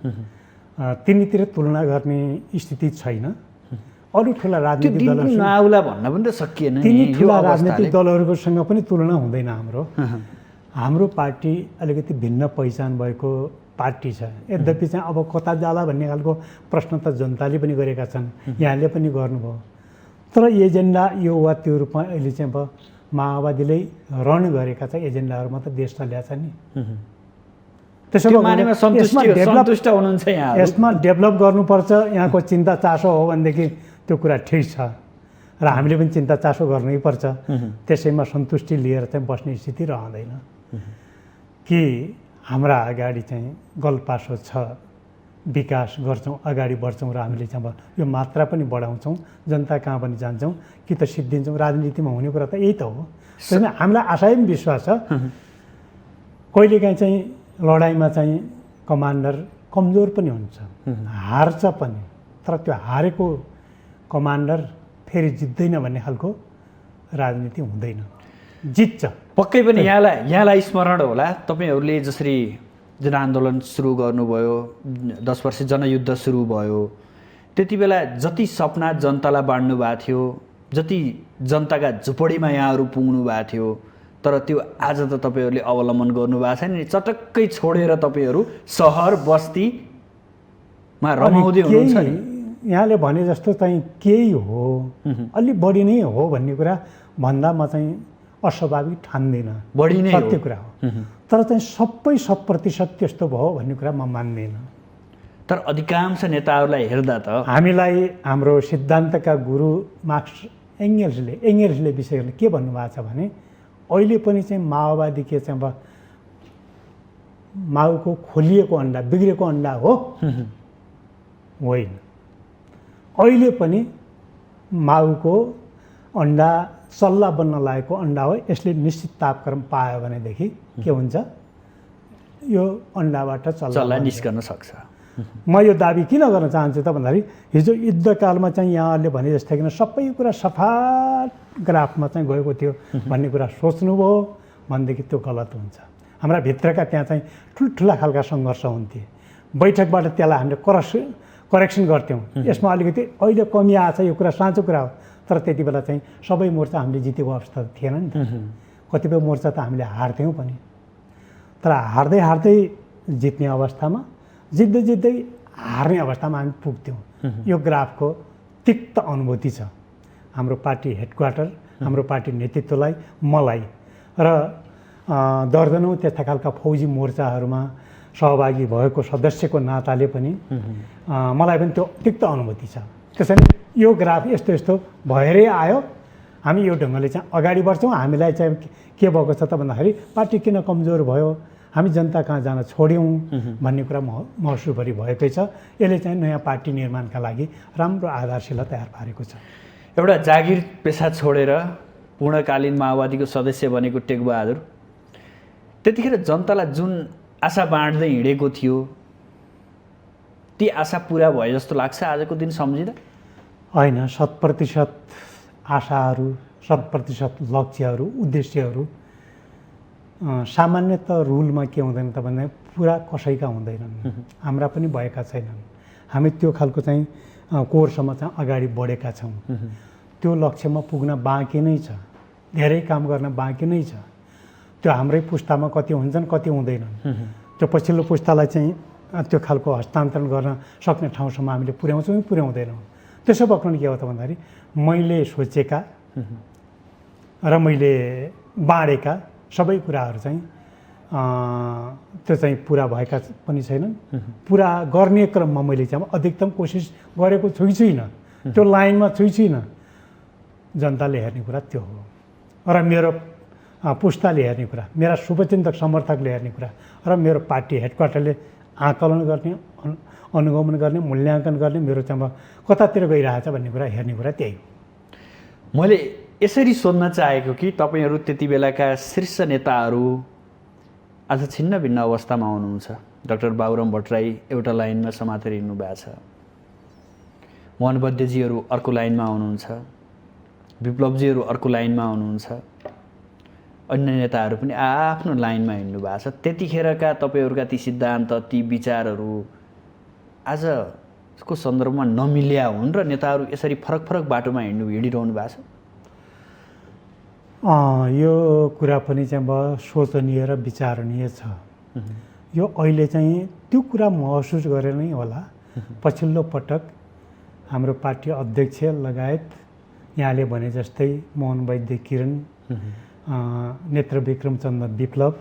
Speaker 2: तिनीतिर तुलना गर्ने स्थिति छैन। अरू ठुला राजनीतिक दलहरू
Speaker 1: नआउला भन्न पनि त सकिएन नि।
Speaker 2: तिनी ठुला राजनीतिक दलहरूसँग पनि तुलना हुँदैन हाम्रो। हाम्रो पार्टी अलिकति भिन्न पहिचान भएको पार्टी छ। यद्यपि चाहिँ अब कता जाला भन्ने खालको प्रश्न त जनताले पनि गरेका छन्, यहाँले पनि गर्नुभयो। तर एजेन्डा यो वा त्यो रूपमा अहिले चाहिँ अब माओवादीले रण गरेका चाहिँ एजेन्डाहरूमा त देश चल्याछ नि। यसमा डेभलप गर्नुपर्छ, यहाँको चिन्ता चासो हो भनेदेखि त्यो कुरा ठिक छ र हामीले पनि चिन्ता चासो गर्नै पर्छ। त्यसैमा सन्तुष्टि लिएर चाहिँ बस्ने स्थिति रहँदैन कि हाम्रा अगाडि चाहिँ गलपासो छ, विकास गर्छौँ, अगाडि बढ्छौँ र हामीले चाहिँ अब यो मात्रा पनि बढाउँछौँ, जनता कहाँ पनि जान्छौँ कि त सिद्धिन्छौँ। राजनीतिमा हुने कुरा त यही त हो। त्यसमा हामीलाई आशा पनि विश्वास छ कहिलेकाहीँ चाहिँ लडाइँमा चाहिँ कमान्डर कमजोर पनि हुन्छ, हार्छ पनि, तर त्यो हारेको कमान्डर फेरि जित्दैन भन्ने खालको राजनीति हुँदैन, जित्छ
Speaker 1: पक्कै पनि। यहाँलाई स्मरण होला, तपाईँहरूले जसरी जनआन्दोलन सुरु गर्नुभयो, 10 वर्ष जनयुद्ध सुरु भयो, त्यति बेला जति सपना जनतालाई बाँड्नु भएको थियो, जति जनताका झुपडीमा यहाँहरू पुग्नु भएको थियो, तर त्यो आज त तपाईँहरूले अवलम्बन गर्नुभएको छैन नि। चटक्कै छोडेर तपाईँहरू सहर बस्तीमा रमाउँदै हुनुहुन्छ नि।
Speaker 2: यहाँले भने जस्तो चाहिँ केही हो, अलि बढी नै हो भन्ने कुरा भन्दा म चाहिँ अस्वाभाविक ठान्दिनँ,
Speaker 1: बढी नै
Speaker 2: सत्य कुरा हो। तर चाहिँ सबै 100% त्यस्तो भयो भन्ने कुरा म मान्दिनँ।
Speaker 1: तर अधिकांश नेताहरूलाई हेर्दा त
Speaker 2: हामीलाई हाम्रो सिद्धान्तका गुरु मार्क्स एङ्गेल्सले विषयले के भन्नुभएको छ भने अहिले पनि चाहिँ माओवादी के चाहिँ अब माउको खोलिएको अन्डा, बिग्रेको अन्डा हो होइन। अहिले पनि माउको अन्डा चल्ला बन्न लागेको अन्डा हो। यसले निश्चित तापक्रम पायो भनेदेखि के हुन्छ, यो अन्डाबाट
Speaker 1: चल्ला निस्कन सक्छ।
Speaker 2: म यो दाबी किन गर्न चाहन्छु त भन्दाखेरि हिजो युद्धकालमा चाहिँ यहाँहरूले भने जस्तै किन सबै कुरा सफा ग्राफमा चाहिँ गएको थियो भन्ने कुरा सोच्नुभयो भनेदेखि त्यो गलत हुन्छ। हाम्रा भित्रका त्यहाँ चाहिँ ठुल्ठुला खालका सङ्घर्ष हुन्थे। बैठकबाट त्यसलाई हामीले करेक्सन गर्थ्यौँ। यसमा अलिकति अहिले कमी आएको छ, यो कुरा साँचो कुरा हो। तर त्यति बेला चाहिँ सबै मोर्चा हामीले जितेको अवस्था थिएन नि त। कतिपय मोर्चा त हामीले हार्थ्यौँ पनि। तर हार्दै हार्दै जित्ने अवस्थामा, जित्दै जित्दै हार्ने अवस्थामा हामी पुग्थ्यौँ। यो ग्राफको तिक्त अनुभूति छ हाम्रो पार्टी हेडक्वार्टर, हाम्रो पार्टी नेतृत्वलाई, मलाई र दर्जनौँ त्यस्ता खालका फौजी मोर्चाहरूमा सहभागी भएको सदस्यको नाताले पनि मलाई पनि त्यो तिक्त अनुभूति छ। त्यसैले यो ग्राफ यस्तो यस्तो भएरै आयो। हामी यो ढङ्गले चाहिँ अगाडि बढ्छौँ। हामीलाई चाहिँ के भएको छ त भन्दाखेरि पार्टी किन कमजोर भयो, हामी जनता कहाँ जान छोड्यौँ भन्ने कुरा महसुसभरि भएकै छ। यसले चाहिँ नयाँ पार्टी निर्माणका लागि राम्रो आधारशिला तयार पारेको छ।
Speaker 1: एउटा जागिर पेसा छोडेर पूर्णकालीन माओवादीको सदस्य बनेको टेकबहादुर, त्यतिखेर जनतालाई जुन आशा बाँड्दै हिँडेको थियो ती आशा पुरा भए जस्तो लाग्छ आजको दिन सम्झिँदा?
Speaker 2: होइन, 100% आशाहरू, 100% लक्ष्यहरू, उद्देश्यहरू सामान्यतः रुलमा के हुँदैन त भन्दा पुरा कसैका हुँदैनन्। हाम्रा पनि भएका छैनन्। हामी त्यो खालको चाहिँ कोरसम्म चाहिँ अगाडि बढेका छौँ। त्यो लक्ष्यमा पुग्न बाँकी नै छ, धेरै काम गर्न बाँकी नै छ। त्यो हाम्रै पुस्तामा कति हुन्छन्, कति हुँदैनन्। त्यो पछिल्लो पुस्तालाई चाहिँ त्यो खालको हस्तान्तरण गर्न सक्ने ठाउँसम्म हामीले पुर्याउँछौँ कि पुर्याउँदैनौँ। त्यसो भएकोले के हो त भन्दाखेरि मैले सोचेका र मैले बाँडेका सबै कुराहरू चाहिँ त्यो चाहिँ पुरा भएका पनि छैनन्। पुरा गर्ने क्रममा मैले चाहिँ अधिकतम कोसिस गरेको छुइनँ, त्यो लाइनमा छुइनँ। जनताले हेर्ने कुरा त्यो हो र मेरो पुस्ताले हेर्ने कुरा, मेरा शुभचिन्तक समर्थकले हेर्ने कुरा र मेरो पार्टी हेडक्वार्टरले आकलन गर्ने, अनुगमन गर्ने, मूल्याङ्कन गर्ने, मेरो चाहिँ कतातिर गइरहेछ भन्ने कुरा हेर्ने कुरा त्यही हो।
Speaker 1: मैले यसरी सोध्न चाहेको कि तपाईँहरू त्यति बेलाका शीर्ष नेताहरू आज छिन्न भिन्न अवस्थामा हुनुहुन्छ। डाक्टर बाबुराम भट्टराई एउटा लाइनमा समातेर हिँड्नु भएको छ, मोहन वैद्यजीहरू अर्को लाइनमा हुनुहुन्छ, विप्लवजीहरू अर्को लाइनमा हुनुहुन्छ, अन्य नेताहरू पनि आफ्नो लाइनमा हिँड्नु भएको छ। त्यतिखेरका तपाईँहरूका ती सिद्धान्त, ती विचारहरू आजको सन्दर्भमा नमिल्या हुन् र नेताहरू यसरी फरक फरक बाटोमा हिँडिरहनु भएको छ।
Speaker 2: यो कुरा पनि चाहिँ अब सोचनीय र विचारणीय छ। यो अहिले चाहिँ त्यो कुरा महसुस गरेर नै होला पछिल्लो पटक हाम्रो पार्टी अध्यक्ष लगायत यहाँले भने जस्तै मोहन वैद्य किरण, नेत्र विक्रमचन्द्र विप्लव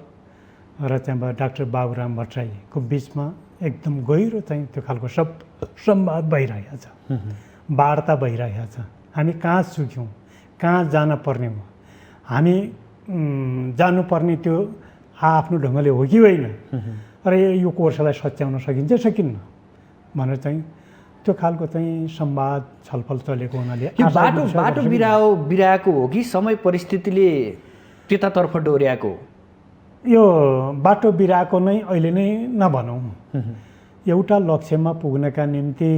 Speaker 2: र चाहिँ डाक्टर बाबुराम भट्टराईको बिचमा एकदम गहिरो चाहिँ त्यो खालको संवाद भइरहेको छ, वार्ता भइरहेको छ। हामी कहाँ चुक्यौँ, कहाँ जान पर्ने हो, हामी जानुपर्ने त्यो आफ्नो ढङ्गले हो कि होइन, र यो कोर्सलाई सच्याउन सकिन्छ सकिन्न भनेर चाहिँ त्यो खालको चाहिँ संवाद छलफल चलेको हुनाले
Speaker 1: बाटो बिराएको हो कि समय परिस्थितिले त्यतातर्फ डोर्याएको?
Speaker 2: यो बाटो बिराएको नै अहिले नै नभनौँ। एउटा लक्ष्यमा पुग्नका निम्ति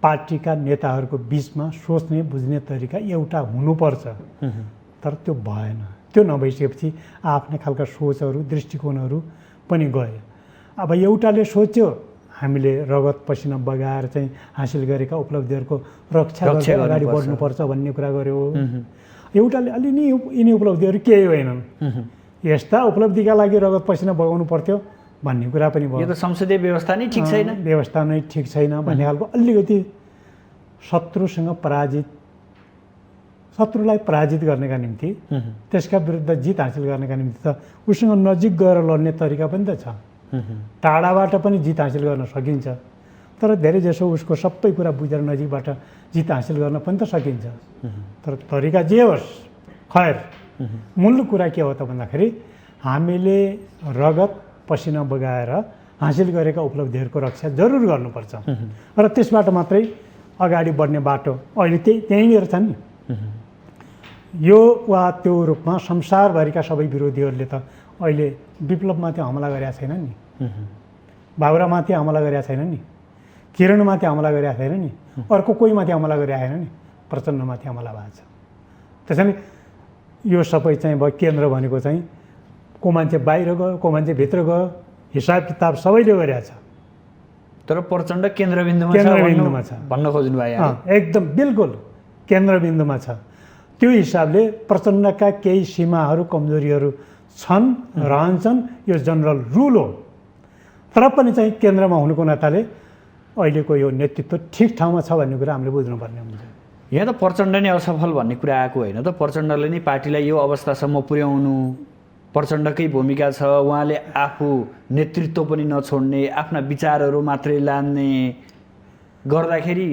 Speaker 2: पार्टीका नेताहरूको बिचमा सोच्ने बुझ्ने तरिका एउटा हुनुपर्छ, तर त्यो भएन। त्यो नभइसकेपछि आफ्नै खालका सोचहरू, दृष्टिकोणहरू पनि गए। अब एउटाले सोच्यो हामीले रगत पसिना बगाएर चाहिँ हासिल गरेका उपलब्धिहरूको रक्षा गरेर अगाडि बढ्नुपर्छ भन्ने कुरा गर्यो। एउटाले अलि नि यिनी उपलब्धिहरू केही होइनन्, यस्ता उपलब्धिका लागि रगत पसिना बगाउनु पर्थ्यो भन्ने कुरा पनि भयो।
Speaker 1: यो त संसदीय व्यवस्था नै ठिक छैन,
Speaker 2: व्यवस्था नै ठिक छैन भन्ने खालको अलिकति शत्रुलाई पराजित गर्नका निम्ति, त्यसका विरुद्ध जित हासिल गर्नका निम्ति त उसँग नजिक गएर लड्ने तरिका पनि त छ। टाढाबाट पनि जित हासिल गर्न सकिन्छ, तर धेरैजसो उसको सबै कुरा बुझेर नजिकबाट जित हासिल गर्न पनि त सकिन्छ। तर तरिका जे होस्, खैर मूल कुरा के हो त भन्दाखेरि हामीले रगत पसिना बगाएर हासिल गरेका उपलब्धिहरूको रक्षा जरुर गर्नुपर्छ र त्यसबाट मात्रै अगाडि बढ्ने बाटो अहिले त्यहीँनिर छ नि। यो वा त्यो रूपमा संसारभरिका सबै विरोधीहरूले त अहिले विप्लवमाथि हमला गरेका छैन नि, बाबुरामाथि हमला गरेका छैन नि, किरणमाथि हमला गरेका छैन नि, अर्को कोहीमाथि हमला गरेका छैन नि, प्रचण्डमाथि हमला भएको छ। त्यसैले यो सबै चाहिँ भयो केन्द्र भनेको चाहिँ को मान्छे बाहिर गयो, को मान्छे भित्र गयो, हिसाब किताब सबैले गरेका छ।
Speaker 1: तर प्रचण्ड केन्द्रबिन्दुमा
Speaker 2: छ
Speaker 1: भन्न खोज्नु भयो।
Speaker 2: एकदम बिल्कुल केन्द्रबिन्दुमा छ। त्यो हिसाबले प्रचण्डका केही सीमाहरू कमजोरीहरू छन्, रहन्छन्, यो जनरल रुल हो। तर पनि चाहिँ केन्द्रमा हुनुको नाताले अहिलेको यो नेतृत्व ठिक ठाउँमा छ भन्ने कुरा हामीले बुझ्नुपर्ने हुन्छ।
Speaker 1: यहाँ त प्रचण्ड नै असफल भन्ने कुरा आएको होइन त, प्रचण्डले नै पार्टीलाई यो अवस्थासम्म पुर्याउनु प्रचण्डकै भूमिका छ। उहाँले आफू नेतृत्व पनि नछोड्ने, आफ्ना विचारहरू मात्रै लान्ने गर्दाखेरि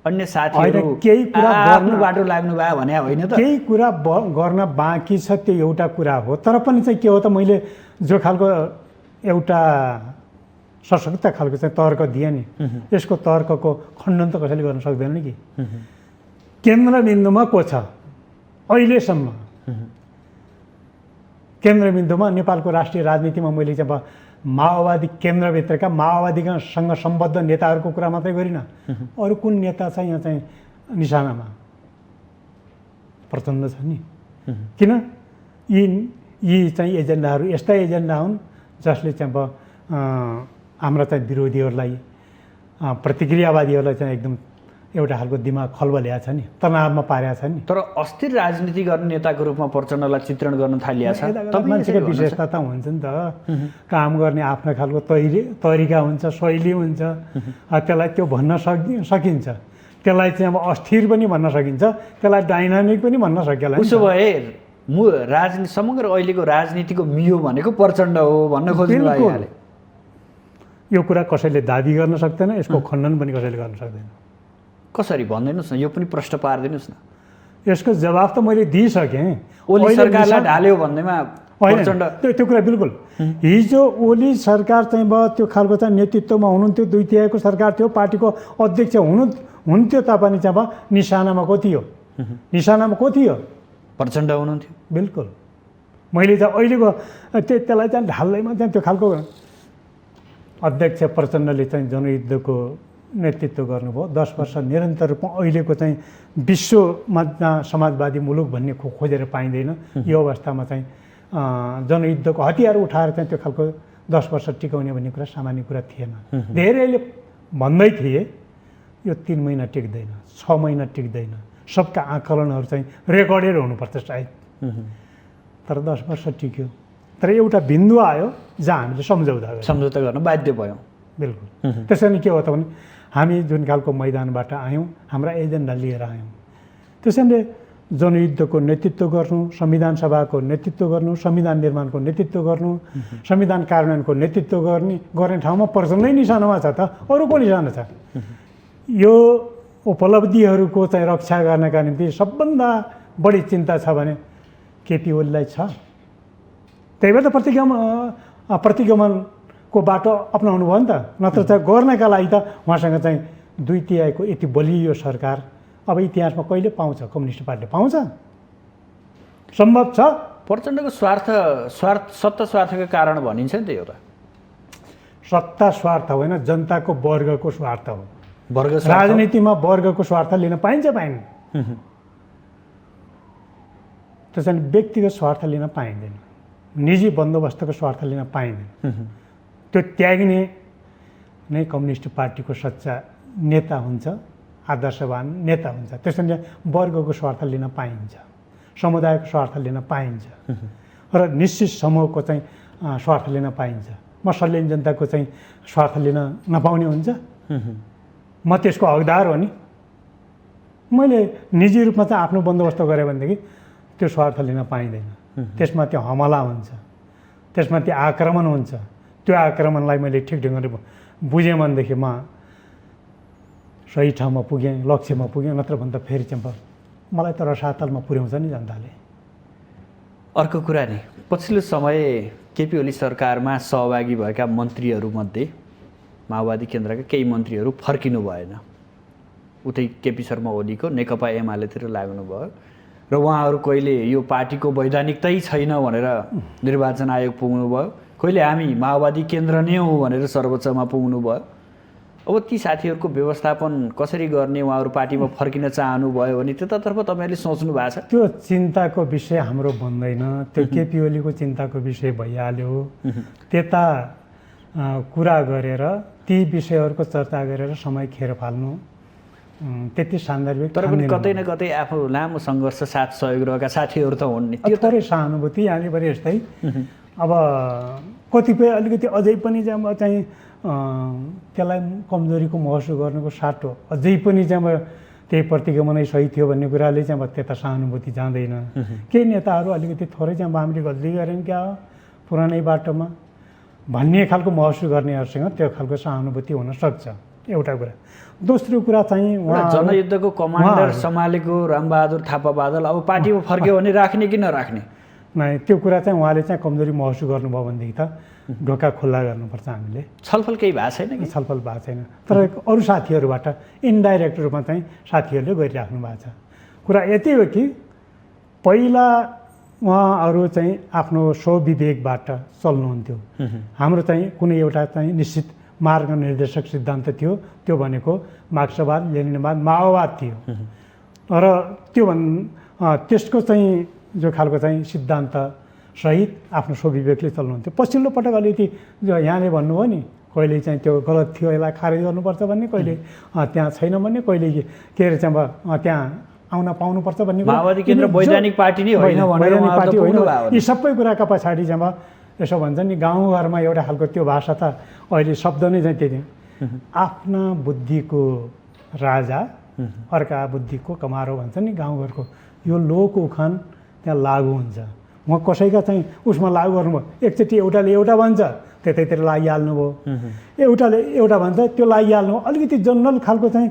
Speaker 1: अन्य साथीहरू
Speaker 2: केही कुरा
Speaker 1: आफ्नो बाटो लाग्नु भयो भने होइन त।
Speaker 2: केही कुरा गर्न बाँकी छ, त्यो एउटा कुरा हो। तर पनि चाहिँ के हो त, मैले जो खालको एउटा सशक्त खालको चाहिँ तर्क दिएँ नि, यसको तर्कको खण्डन त कसैले गर्न सक्दैन कि। केन्द्रबिन्दुमा को छ अहिलेसम्म? केन्द्रबिन्दुमा नेपालको राष्ट्रिय राजनीतिमा मैले चाहिँ माओवादी केन्द्रभित्रका माओवादीसँग सम्बद्ध नेताहरूको कुरा मात्रै गरिनँ, अरू कुन नेता छ यहाँ चाहिँ निशानामा? प्रचण्ड छ नि। किन? यी चाहिँ एजेन्डाहरू यस्ता एजेन्डा हुन् जसले चाहिँ अब हाम्रा चाहिँ विरोधीहरूलाई, प्रतिक्रियावादीहरूलाई चाहिँ एकदम एउटा खालको दिमाग खलबल्याएको छ नि, तनावमा पारेको छ नि।
Speaker 1: तर अस्थिर राजनीति गर्ने नेताको रूपमा प्रचण्डलाई चित्रण गर्न थालिएको छ।
Speaker 2: मान्छेको विशेषता त हुन्छ नि त, काम गर्ने आफ्नो खालको तरिका हुन्छ, शैली हुन्छ, त्यसलाई त्यो भन्न सकिन्छ। त्यसलाई चाहिँ अब अस्थिर पनि भन्न सकिन्छ, त्यसलाई डाइनामिक पनि भन्न सकिन्छ।
Speaker 1: उसो भए राजनीति समग्र अहिलेको राजनीतिको मियो भनेको प्रचण्ड हो भन्न खोज्नु भयो।
Speaker 2: यो कुरा कसैले दाबी गर्न सक्दैन, यसको खण्डन पनि कसैले गर्न सक्दैन।
Speaker 1: कसरी भनिदिनुहोस् न, यो पनि प्रश्न पारिदिनुहोस् न।
Speaker 2: यसको जवाब त मैले दिइसकेँ।
Speaker 1: ओली सरकारलाई ढाल्यो भन्दैमा प्रचण्ड
Speaker 2: त्यो कुरा बिल्कुल। हिजो ओली सरकार चाहिँ भयो, त्यो खालको चाहिँ नेतृत्वमा हुनुहुन्थ्यो, 2/3 सरकार थियो, पार्टीको अध्यक्ष हुनुहुन्थ्यो तापनि चाहिँ अब निशानामा को थियो? निशानामा को थियो?
Speaker 1: प्रचण्ड हुनुहुन्थ्यो।
Speaker 2: बिल्कुल। मैले चाहिँ अहिलेको त्यसलाई चाहिँ ढाल्दैमा चाहिँ त्यो खालको अध्यक्ष प्रचण्डले चाहिँ जनयुद्धको नेतृत्व गर्नुभयो। 10 वर्ष निरन्तर रूपमा अहिलेको चाहिँ विश्वमा समाजवादी मुलुक भन्ने खोजेर पाइँदैन। यो अवस्थामा चाहिँ जनयुद्धको हतियार उठाएर चाहिँ त्यो खालको 10 वर्ष टिकाउने भन्ने कुरा सामान्य कुरा थिएन। धेरैले भन्दै थिए यो 3 महिना टिक्दैन, 6 महिना टिक्दैन, सबका आकलनहरू चाहिँ रेकर्डेड हुनुपर्छ सायद। तर 10 वर्ष टिक्यो। तर एउटा बिन्दु आयो जहाँ हामीले सम्झौता
Speaker 1: गर्न बाध्य भयौँ।
Speaker 2: बिल्कुल। त्यसैले के हो त भने हामी जुन खालको मैदानबाट आयौँ, हाम्रा एजेन्डा लिएर आयौँ। त्यसैले जनयुद्धको नेतृत्व गर्नु, संविधान सभाको नेतृत्व गर्नु, संविधान निर्माणको नेतृत्व गर्नु, संविधान कार्यान्वयनको नेतृत्व गर्ने ठाउँमा प्रचण्डै निशानामा छ त, अरू को निशाना छ? यो उपलब्धिहरूको चाहिँ रक्षा गर्नका निम्ति सबभन्दा बढी चिन्ता छ भने केपी ओलीलाई छ। त्यही भएर त प्रतिगमनको बाटो अपनाउनु भयो नि त। नत्र चाहिँ गर्नका लागि त उहाँसँग चाहिँ 2/3 यति बलियो सरकार अब इतिहासमा कहिले पाउँछ? कम्युनिस्ट पार्टीले पाउँछ? सम्भव छ?
Speaker 1: प्रचण्डको सत्ता स्वार्थको कारण भनिन्छ नि त एउटा।
Speaker 2: सत्ता स्वार्थ होइन, जनताको वर्गको स्वार्थ हो।
Speaker 1: वर्ग
Speaker 2: राजनीतिमा वर्गको स्वार्थ लिन पाइन्छ पाइन्न? त्यसैले व्यक्तिगत स्वार्थ लिन पाइँदैन, निजी बन्दोबस्तको स्वार्थ लिन पाइँदैन। त्यो त्याग्ने नै कम्युनिस्ट पार्टीको सच्चा नेता हुन्छ, आदर्शवान नेता हुन्छ। त्यसैले वर्गको स्वार्थ लिन पाइन्छ, समुदायको स्वार्थ लिन पाइन्छ र निश्चित समूहको चाहिँ स्वार्थ लिन पाइन्छ। म सल्यान जनताको चाहिँ स्वार्थ लिन नपाउने हुन्छ? म त्यसको हकदार हो नि। मैले निजी रूपमा चाहिँ आफ्नो बन्दोबस्त गरेँ भनेदेखि त्यो स्वार्थ लिन पाइँदैन। त्यसमा त्यो हमला हुन्छ, त्यसमा त्यो आक्रमण हुन्छ। त्यो आक्रमणलाई मैले ठिक ढङ्गले बुझेँ भनेदेखि म सही ठाउँमा पुगेँ, लक्ष्यमा पुगेँ। नत्र भन्दा फेरि चाहिँ मलाई त रसातलमा पुर्याउँछ नि जनताले।
Speaker 1: अर्को कुरा नि, पछिल्लो समय केपी ओली सरकारमा सहभागी भएका मन्त्रीहरूमध्ये माओवादी केन्द्रका केही मन्त्रीहरू फर्किनु भएन। उतै केपी शर्मा ओलीको नेकपा एमालेतिर लाग्नुभयो र उहाँहरू कहिले यो पार्टीको वैधानिकतै छैन भनेर निर्वाचन आयोग पुग्नुभयो, कहिले हामी माओवादी केन्द्र नै हौँ भनेर सर्वोच्चमा पुग्नुभयो। अब ती साथीहरूको व्यवस्थापन कसरी गर्ने, उहाँहरू पार्टीमा फर्किन चाहनुभयो भने त्यतातर्फ तपाईँहरूले सोच्नु भएको छ?
Speaker 2: त्यो चिन्ताको विषय हाम्रो बन्दैन। त्यो केपी ओलीको चिन्ताको विषय भइहाल्यो। त्यता कुरा गरेर ती विषयहरूको चर्चा गरेर समय खेर फाल्नु त्यति सान्दर्भिक।
Speaker 1: तर पनि कतै न कतै आफू लामो सङ्घर्ष साथ सहयोग रहेका साथीहरू त हुन् नि।
Speaker 2: त्यो थोरै सहानुभूति यहाँनिर यस्तै। अब कतिपय अलिकति अझै पनि चाहिँ त्यसलाई कमजोरीको महसुस गर्नुको साटो अझै पनि चाहिँ त्यही प्रतिगमन नै सही थियो भन्ने कुराले चाहिँ त्यता सहानुभूति जाँदैन। केही नेताहरू अलिकति थोरै चाहिँ हामीले गल्ती गरेन क्या हो पुरानै बाटोमा भन्ने खालको महसुस गर्नेहरूसँग त्यो खालको सहानुभूति हुनसक्छ, एउटा कुरा। दोस्रो कुरा चाहिँ
Speaker 1: जनयुद्धको कमान्डर सम्हालेको रामबहादुर थापा बादल अब पार्टीमा फर्क्यो भने राख्ने कि नराख्ने?
Speaker 2: नै, त्यो कुरा चाहिँ उहाँले चाहिँ कमजोरी महसुस गर्नुभयो भनेदेखि त ढोका खुल्ला गर्नुपर्छ हामीले।
Speaker 1: छलफल केही भएको छैन कि?
Speaker 2: छलफल भएको छैन, तर अरू साथीहरूबाट इन्डाइरेक्ट रूपमा चाहिँ साथीहरूले गरिराख्नु भएको छ। कुरा यति हो कि पहिला उहाँहरू चाहिँ आफ्नो स्वविवेकबाट चल्नुहुन्थ्यो। हाम्रो चाहिँ कुनै एउटा चाहिँ निश्चित मार्ग निर्देशक सिद्धान्त थियो, त्यो भनेको मार्क्सवाद, लेनिनवाद, माओवाद थियो। र त्यसको चाहिँ जो खालको चाहिँ सिद्धान्त सहित आफ्नो स्वविवेकले चल्नुहुन्थ्यो। पछिल्लो पटक अलिकति जो यहाँले भन्नुभयो नि, कहिले चाहिँ त्यो गलत थियो यसलाई खारेज गर्नुपर्छ भन्ने, कहिले त्यहाँ छैन भन्ने, कहिले के अरे चाहिँ त्यहाँ आउन पाउनुपर्छ भन्ने।
Speaker 1: माओवादी केन्द्र वैधानिक पार्टी नै होइन भनेर
Speaker 2: पार्टी होइन। यी सबै कुराका पछाडि चाहिँ यसो भन्छ नि गाउँघरमा एउटा खालको त्यो भाषा त अहिले शब्द नै चाहिँ त्यति आफ्ना बुद्धिको राजा अर्का बुद्धिको कमारो भन्छ नि गाउँघरको। यो लोक उखान त्यहाँ लागु हुन्छ। उहाँ कसैका चाहिँ उसमा लागु गर्नुभयो, एकचोटि एउटाले एउटा भन्छ त्यतैतिर लागिहाल्नुभयो, एउटाले एउटा भन्छ त्यो लागिहाल्नु। अलिकति जनरल खालको चाहिँ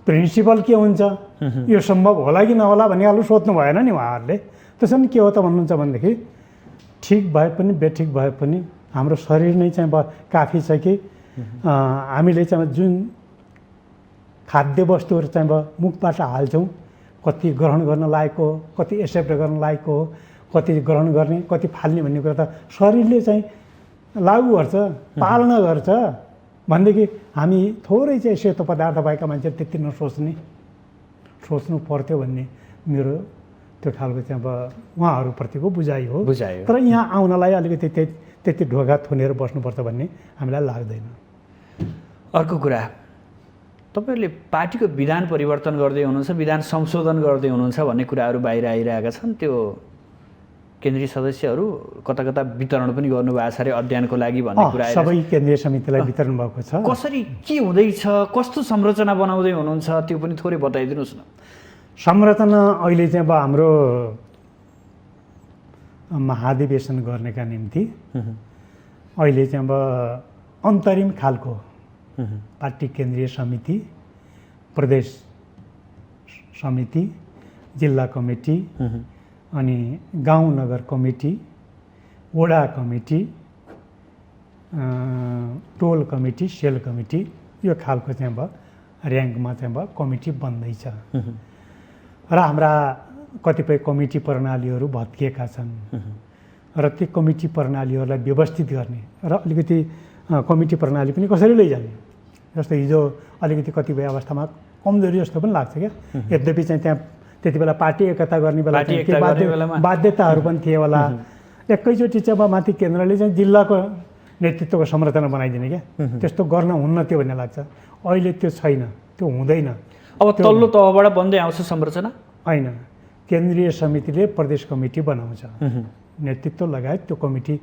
Speaker 2: प्रिन्सिपल के हुन्छ, यो सम्भव होला कि नहोला भन्ने खालको सोध्नु भएन नि उहाँहरूले। त्यसो भने के हो त भन्नुहुन्छ भनेदेखि ठिक भए पनि बेठिक भए पनि हाम्रो शरीर नै चाहिँ काफी छ कि हामीले चाहिँ जुन खाद्य वस्तुहरू चाहिँ मुखबाट हाल्छौँ, कति ग्रहण गर्न लायकको हो, कति एक्सेप्ट गर्न लायकको हो, कति ग्रहण गर्ने, कति फाल्ने भन्ने कुरा त शरीरले चाहिँ लागु गर्छ, पालना गर्छ भनेदेखि हामी थोरै चाहिँ सेतो पदार्थ भएका मान्छे त्यति सोच्नु पर्थ्यो भन्ने मेरो त्यो खालको चाहिँ उहाँहरूप्रतिको बुझाइ हो। तर यहाँ आउनलाई अलिकति त्यति ढोका थुनेर बस्नुपर्छ भन्ने हामीलाई लाग्दैन।
Speaker 1: अर्को कुरा, तपाईँहरूले पार्टीको विधान परिवर्तन गर्दै हुनुहुन्छ, विधान संशोधन गर्दै हुनुहुन्छ भन्ने कुराहरू बाहिर आइरहेका छन्। त्यो केन्द्रीय सदस्यहरू कता कता वितरण पनि गर्नुभएको छ अरे अध्ययनको लागि भन्ने कुरा
Speaker 2: सबै केन्द्रीय समितिलाई वितरण भएको छ।
Speaker 1: कसरी के हुँदैछ, कस्तो संरचना बनाउँदै हुनुहुन्छ त्यो पनि थोरै बताइदिनुहोस् न।
Speaker 2: संरचना अहिले चाहिँ हाम्रो महाधिवेशन गर्नका निम्ति अहिले चाहिँ अन्तरिम खालको पार्टी केन्द्रीय समिति, प्रदेश समिति, जिल्ला कमिटी, अनि गाउँ नगर कमिटी, वडा कमिटी, टोल कमिटी, सेल कमिटी, यो खालको चाहिँ ऱ्याङ्कमा चाहिँ कमिटी बन्दैछ। र हाम्रा कतिपय कमिटी प्रणालीहरू भत्किएका छन् र ती कमिटी प्रणालीहरूलाई व्यवस्थित गर्ने र अलिकति कमिटी प्रणाली पनि कसरी लैजाने, जस्तो हिजो अलिकति कतिपय अवस्थामा कमजोरी जस्तो पनि लाग्छ क्या। यद्यपि चाहिँ त्यहाँ त्यति बेला पार्टी एकता गर्ने बेला बाध्यताहरू पनि थिए होला। एकैचोटि चाहिँ माथि केन्द्रले चाहिँ जिल्लाको नेतृत्वको संरचना बनाइदिने क्या, त्यस्तो गर्न हुन्न त्यो भन्ने लाग्छ। अहिले त्यो छैन, त्यो हुँदैन।
Speaker 1: अब तल्लो तहबाट बन्दै आउँछ संरचना?
Speaker 2: होइन, केन्द्रीय समितिले प्रदेश कमिटी बनाउँछ, नेतृत्व लगायत त्यो कमिटी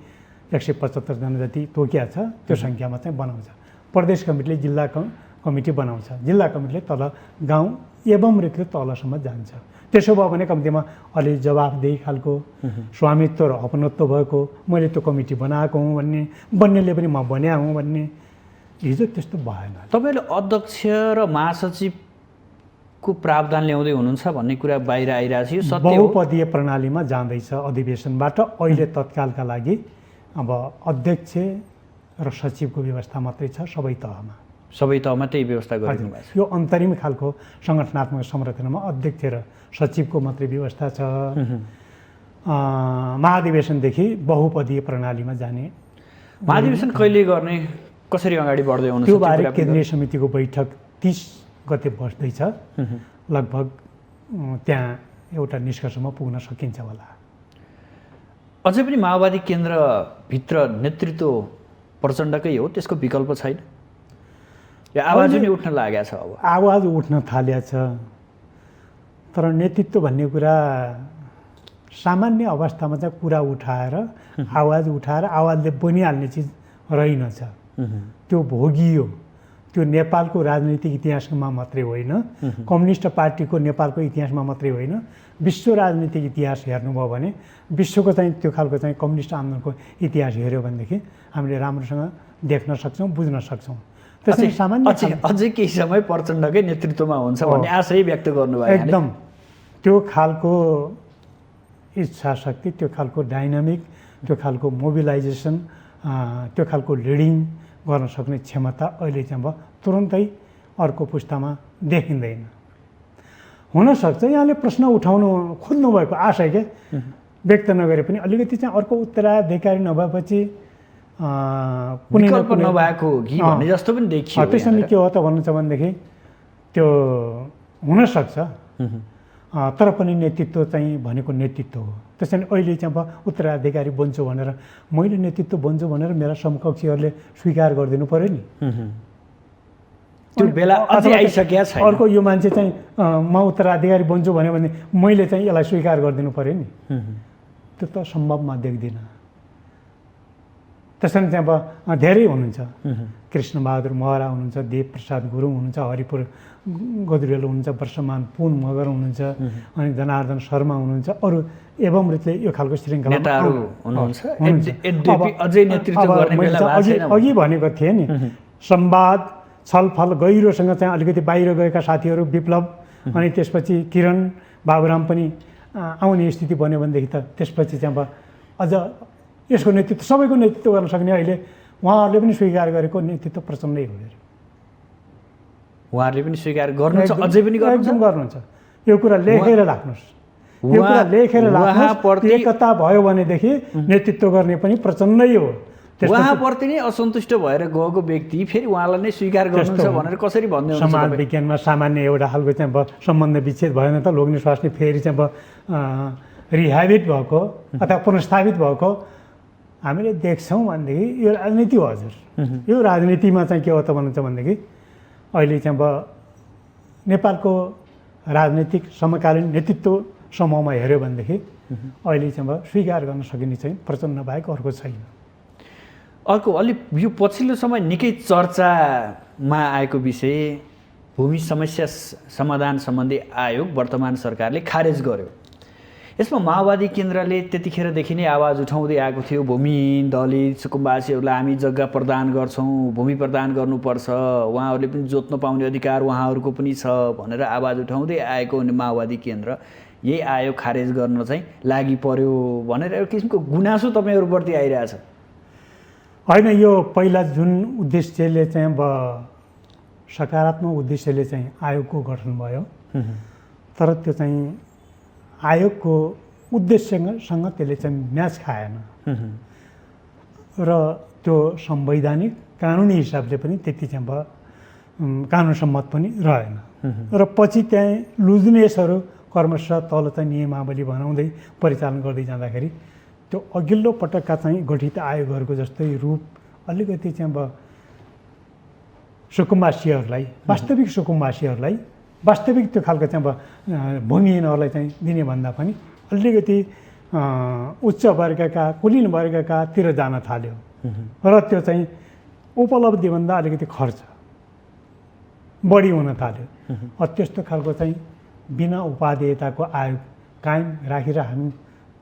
Speaker 2: 175 जना जति तोकिया छ त्यो सङ्ख्यामा चाहिँ बनाउँछ। प्रदेश कमिटीले जिल्ला कमिटी बनाउँछ, जिल्ला कमिटीले तल गाउँ एवं रीतिले तलसम्म जान्छ। त्यसो भयो भने कम्तीमा अलि जवाफदेही खालको स्वामित्व र अपनत्व भएको मैले त्यो कमिटी बनाएको हुँ भन्ने, बन्नेले पनि म बन्या हुँ भन्ने, हिजो त्यस्तो भएन।
Speaker 1: तपाईँले अध्यक्ष र महासचिवको प्रावधान ल्याउँदै हुनुहुन्छ भन्ने कुरा बाहिर आइरहेको छ, यो सत्य हो?
Speaker 2: बहुपदीय प्रणालीमा जाँदैछ अधिवेशनबाट। अहिले तत्कालका लागि अब अध्यक्ष र सचिवको व्यवस्था मात्रै छ सबै तहमा,
Speaker 1: सबै तहमा त्यही व्यवस्था गरिदिनु भएको छ।
Speaker 2: यो अन्तरिम खालको सङ्गठनात्मक संरचनामा अध्यक्ष र सचिवको मात्रै व्यवस्था छ। महाधिवेशनदेखि बहुपदीय प्रणालीमा जाने।
Speaker 1: महाधिवेशन कहिले गर्ने, कसरी अगाडि बढ्दै हुनुहुन्छ?
Speaker 2: त्यो बारे केन्द्रीय समितिको बैठक 30 गते बस्दैछ। लगभग त्यहाँ एउटा निष्कर्षमा पुग्न सकिन्छ होला।
Speaker 1: अझै पनि माओवादी केन्द्रभित्र नेतृत्व प्रचण्डकै हो, त्यसको विकल्प छैन? यो आवाज पनि उठ्न लागेको छ, अब
Speaker 2: आवाज उठ्न थालेको छ। तर नेतृत्व भन्ने कुरा सामान्य अवस्थामा चाहिँ कुरा उठाएर आवाज उठाएर आवाजले बनिहाल्ने चिज रहेनछ। त्यो भोगियो। त्यो नेपालको राजनीतिक इतिहासमा मात्रै होइन, कम्युनिस्ट पार्टीको नेपालको इतिहासमा मात्रै होइन, विश्व राजनीतिक इतिहास हेर्नुभयो भने विश्वको चाहिँ त्यो खालको चाहिँ कम्युनिस्ट आन्दोलनको इतिहास हेऱ्यो भनेदेखि हामीले राम्रोसँग देख्न सक्छौँ, बुझ्न सक्छौँ। त्यसैले सामान्य
Speaker 1: अझै केही समय प्रचण्डकै नेतृत्वमा हुन्छ भन्ने आशय व्यक्त गर्नुभयो।
Speaker 2: एकदम त्यो खालको इच्छा शक्ति, त्यो खालको डाइनामिक, त्यो खालको मोबिलाइजेसन, त्यो खालको लिडिङ गर्न सक्ने क्षमता अहिले चाहिँ अब तुरन्तै अर्को पुस्तामा देखिँदैन। हुनसक्छ यहाँले प्रश्न उठाउनु खोज्नु भएको आशय के व्यक्त नगरे पनि अलिकति चाहिँ अर्को उत्तराधिकारी नभएपछि कुनै
Speaker 1: नभएको कि भन्ने जस्तो पनि देखियो।
Speaker 2: त्यसैले के हो त भन्नुहुन्छ भनेदेखि त्यो हुनसक्छ, तर पनि नेतृत्व चाहिँ भनेको नेतृत्व हो। त्यसैले अहिले चाहिँ अब उत्तराधिकारी बन्छु भनेर, मैले नेतृत्व बन्छु भनेर मेरा समकक्षीहरूले स्वीकार गरिदिनु पऱ्यो नि।
Speaker 1: त्यो बेला अझै आइसकेको छैन।
Speaker 2: अर्को यो मान्छे चाहिँ म उत्तराधिकारी बन्छु भन्यो भने मैले चाहिँ यसलाई स्वीकार गरिदिनु पऱ्यो नि। त्यो त सम्भवमा देख्दिनँ। त्यसैले चाहिँ अब धेरै हुनुहुन्छ, कृष्णबहादुर महरा हुनुहुन्छ, देवप्रसाद गुरुङ हुनुहुन्छ, हरिपुर गदुरेल हुनुहुन्छ, वर्षमान पुन मगर हुनुहुन्छ, अनि जनार्दन शर्मा हुनुहुन्छ, अरू एवं रीतिले यो खालको श्रृङ्खला अघि भनेको थिएँ नि। संवाद छलफल गहिरोसँग चाहिँ अलिकति बाहिर गएका साथीहरू विप्लव अनि त्यसपछि किरण बाबुराम पनि आउने स्थिति बन्यो भनेदेखि त त्यसपछि चाहिँ अब अझ यसको नेतृत्व सबैको नेतृत्व गर्न सक्ने अहिले उहाँहरूले पनि स्वीकार गरेको नेतृत्व प्रचण्डै हो।
Speaker 1: उहाँहरूले पनि स्वीकार गर्नुहुन्छ, अझै पनि
Speaker 2: गर्नुहुन्छ। यो कुरा लेखेर राख्नुहोस्, यो कुरा लेखेर राख्नुहोस्। एकता भयो भनेदेखि नेतृत्व गर्ने पनि प्रचण्डै हो।
Speaker 1: उहाँप्रति नै असन्तुष्ट भएर गएको व्यक्ति फेरि उहाँलाई नै स्वीकार गर्नुहुन्छ भनेर कसरी भन्दै हुन्छ?
Speaker 2: समाज विज्ञानमा सामान्य एउटा खालको चाहिँ अब सम्बन्ध विच्छेद भएन त, लोग्ने स्वास्नी फेरि चाहिँ अब रिहाबिट भएको अथवा पुनर्स्थापित भएको हामीले देख्छौँ भनेदेखि यो राजनीति हो। हजुर, यो राजनीतिमा चाहिँ के हो त भन्नुहुन्छ भनेदेखि अहिले चाहिँ अब नेपालको राजनीतिक समकालीन नेतृत्व समूहमा हेऱ्यो भनेदेखि अहिले चाहिँ अब स्वीकार गर्न सकिने चाहिँ प्रचण्ड बाहेक अर्को छैन।
Speaker 1: अर्को अलिक यो पछिल्लो समय निकै चर्चामा आएको विषय भूमि समस्या समाधान सम्बन्धी आयोग वर्तमान सरकारले खारेज गर्यो। यसमा माओवादी केन्द्रले त्यतिखेरदेखि नै आवाज उठाउँदै आएको थियो, भूमिहीन दलित सुकुम्बासीहरूलाई हामी जग्गा प्रदान गर्छौँ, भूमि प्रदान गर्नुपर्छ, उहाँहरूले पनि जोत्न पाउने अधिकार उहाँहरूको पनि छ भनेर आवाज उठाउँदै आएको माओवादी केन्द्र यही आयोग खारेज गर्न चाहिँ लागि पर्यो भनेर एउटा किसिमको गुनासो तपाईँहरूप्रति आइरहेछ।
Speaker 2: होइन, यो पहिला जुन उद्देश्यले चाहिँ अब सकारात्मक उद्देश्यले चाहिँ आयोगको गठन भयो, तर त्यो चाहिँ आयोगको उद्देश्यसँग त्यसले चाहिँ म्याच खाएन र त्यो संवैधानिक कानुनी हिसाबले पनि त्यति चाहिँ अब कानुन सम्मत पनि रहेन। र पछि त्यहाँ लुजनेसहरू क्रमशः तल चाहिँ नियमावली बनाउँदै परिचालन गर्दै जाँदाखेरि त्यो अघिल्लो पटकका चाहिँ गठित आयोगहरूको जस्तै रूप अलिकति चाहिँ अब सुकुम्बासीहरूलाई, वास्तविक सुकुम्बासीहरूलाई वास्तविक त्यो खालको चाहिँ अब भूमिहीनहरूलाई चाहिँ दिने भन्दा पनि अलिकति उच्च वर्गका कुलीन वर्गकातिर जान थाल्यो र त्यो चाहिँ उपलब्धिभन्दा अलिकति खर्च बढी हुन थाल्यो। त्यस्तो खालको चाहिँ बिना उपादेयताको आयोग कायम राखिरहनु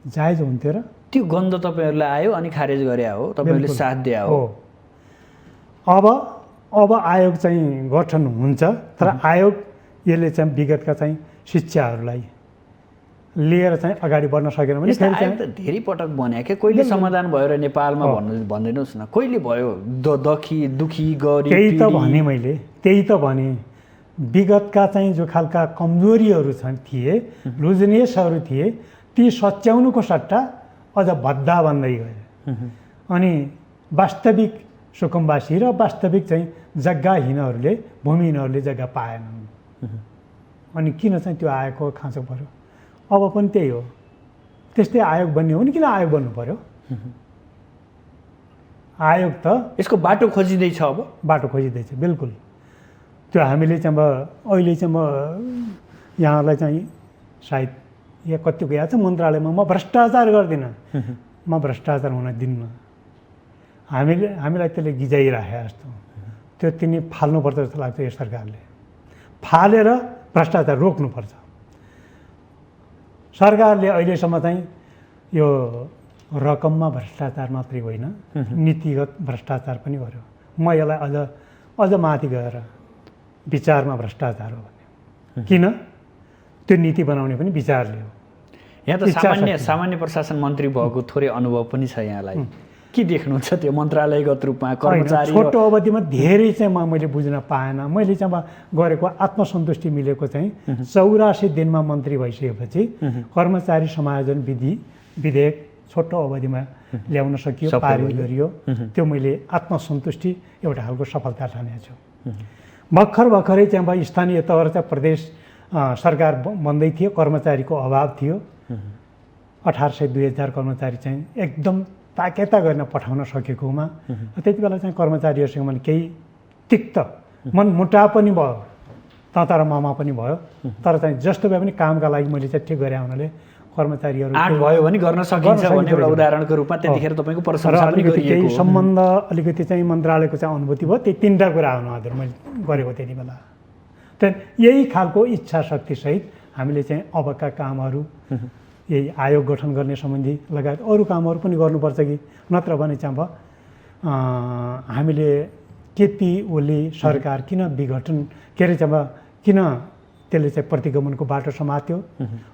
Speaker 2: जायज हुन्थ्यो र
Speaker 1: त्यो गन्ध तपाईँहरूलाई आयो अनि खारेज गरे हो, तपाईँहरूले साथ दिए हो।
Speaker 2: अब आयोग चाहिँ गठन हुन्छ, तर आयोग यसले चाहिँ विगतका चाहिँ शिक्षाहरूलाई लिएर चाहिँ अगाडि बढ्न सकेन भने
Speaker 1: फेरि चाहिँ धेरै पटक बन्यो क्या, कहिले समाधान भयो र नेपालमा भनिदिनुहोस् न, कहिले भयो? दुखी गरिब
Speaker 2: त्यही त भने मैले, त्यही त भने विगतका चाहिँ जो खालका कमजोरीहरू थिए, लुजनेसहरू थिए, ती सच्याउनुको सट्टा अझ भद्दा बन्दै गयो। अनि वास्तविक सुकुम्बासी र वास्तविक चाहिँ जग्गाहीनहरूले, भूमिहीनहरूले जग्गा पाएनन्। अनि किन चाहिँ त्यो आयोगको खाँचो पर्यो? अब पनि त्यही हो, त्यस्तै आयोग बन्ने हो भने किन आयोग बन्नु पर्यो? आयोग त
Speaker 1: यसको बाटो खोजिँदैछ, अब
Speaker 2: बाटो खोजिँदैछ। बिल्कुल त्यो हामीले चाहिँ अब अहिले चाहिँ म यहाँलाई चाहिँ सायद या कतिको याद छ, मन्त्रालयमा म भ्रष्टाचार गर्दिनँ, म भ्रष्टाचार हुन दिन्न। हामीलाई त्यसले गिजाइराखे जस्तो, त्यो तिनी फाल्नुपर्छ जस्तो लाग्छ। यो सरकारले फालेर भ्रष्टाचार रोक्नुपर्छ। सरकारले अहिलेसम्म चाहिँ यो रकममा भ्रष्टाचार मात्रै होइन, नीतिगत भ्रष्टाचार पनि गर्यो। म यसलाई अझ माथि गएर विचारमा भ्रष्टाचार हो भने किन? त्यो नीति बनाउने पनि विचारले हो।
Speaker 1: यहाँ त सामान्य प्रशासन मन्त्री भएको थोरै अनुभव पनि छ यहाँलाई, के देख्नुहुन्छ त्यो मन्त्रालयगत रूपमा कर्मचारी?
Speaker 2: छोटो अवधिमा धेरै चाहिँ मैले बुझ्न पाएन। मैले चाहिँ गरेको आत्मसन्तुष्टि मिलेको चाहिँ 84 दिनमा मन्त्री भइसकेपछि कर्मचारी समायोजन विधेयक छोटो अवधिमा ल्याउन सकियो, पारित गरियो। त्यो मैले आत्मसन्तुष्टि एउटा खालको सफलता ठानेको छु। भर्खरै चाहिँ स्थानीय तह चाहिँ प्रदेश सरकार बन्दै थियो, कर्मचारीको अभाव थियो। 1800-2000 कर्मचारी चाहिँ एकदम ताकेता गर्न पठाउन सकेकोमा त्यति बेला चाहिँ कर्मचारीहरूसँग मैले केही तिक्त मनमुटाव पनि भयो, ताता र मामा पनि भयो। तर चाहिँ जस्तो भए पनि कामका लागि मैले चाहिँ ठिक गरे हुनाले कर्मचारीहरू
Speaker 1: आँट भयो भने गर्न सकिन्छ भन्ने एउटा उदाहरणको रूपमा त्यतिखेर तपाईँको प्रशंसा पनि गरिएको
Speaker 2: केही सम्बन्ध अलिकति चाहिँ मन्त्रालयको चाहिँ अनुभूति भयो। त्यही 3टा कुरा आउनु हजुर मैले गरेको त्यति बेला। त्यहाँदेखि यही खालको इच्छा शक्तिसहित हामीले चाहिँ अबका कामहरू, यही आयोग गठन गर्ने सम्बन्धी लगायत अरू कामहरू पनि गर्नुपर्छ कि नत्र भने चाहिँ अब हामीले केपी ओली सरकार किन विघटन के अरे चाहिँ अब किन त्यसले चाहिँ प्रतिगमनको बाटो समात्यो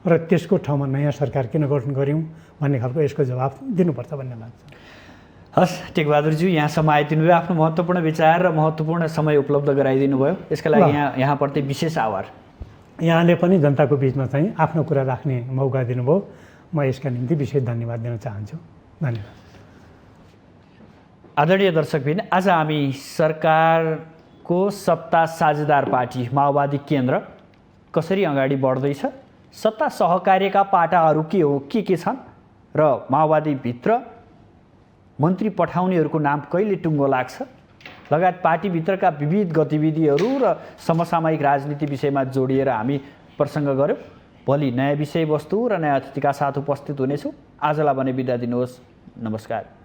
Speaker 2: र त्यसको ठाउँमा नयाँ सरकार किन गठन गऱ्यौँ भन्ने खालको यसको जवाब दिनुपर्छ भन्ने लाग्छ।
Speaker 1: हस् टेकबहादुरज्यू, यहाँसम्म आइदिनु भयो, आफ्नो महत्त्वपूर्ण विचार र महत्त्वपूर्ण समय उपलब्ध गराइदिनु भयो, यसका लागि यहाँप्रति विशेष आभार।
Speaker 2: यहाँले पनि जनताको बिचमा चाहिँ आफ्नो कुरा राख्ने मौका दिनुभयो, म यसका निम्ति विशेष धन्यवाद दिन चाहन्छु। धन्यवाद।
Speaker 1: आदरणीय दर्शकबिन, आज हामी सरकारको सत्ता साझेदार पार्टी माओवादी केन्द्र कसरी अगाडि बढ्दैछ, सत्ता सहकार्यका पाटाहरू के छन् र माओवादीभित्र मन्त्री पठाउनेहरूको नाम कहिले टुङ्गो लाग्छ लगायत पार्टीभित्रका विविध गतिविधिहरू र समसामयिक राजनीति विषयमा जोडिएर हामी प्रसङ्ग गऱ्यौँ। भोलि नयाँ विषयवस्तु र नयाँ अतिथिका साथ उपस्थित हुनेछौँ। आजलाई भने बिदा दिनुहोस्। नमस्कार।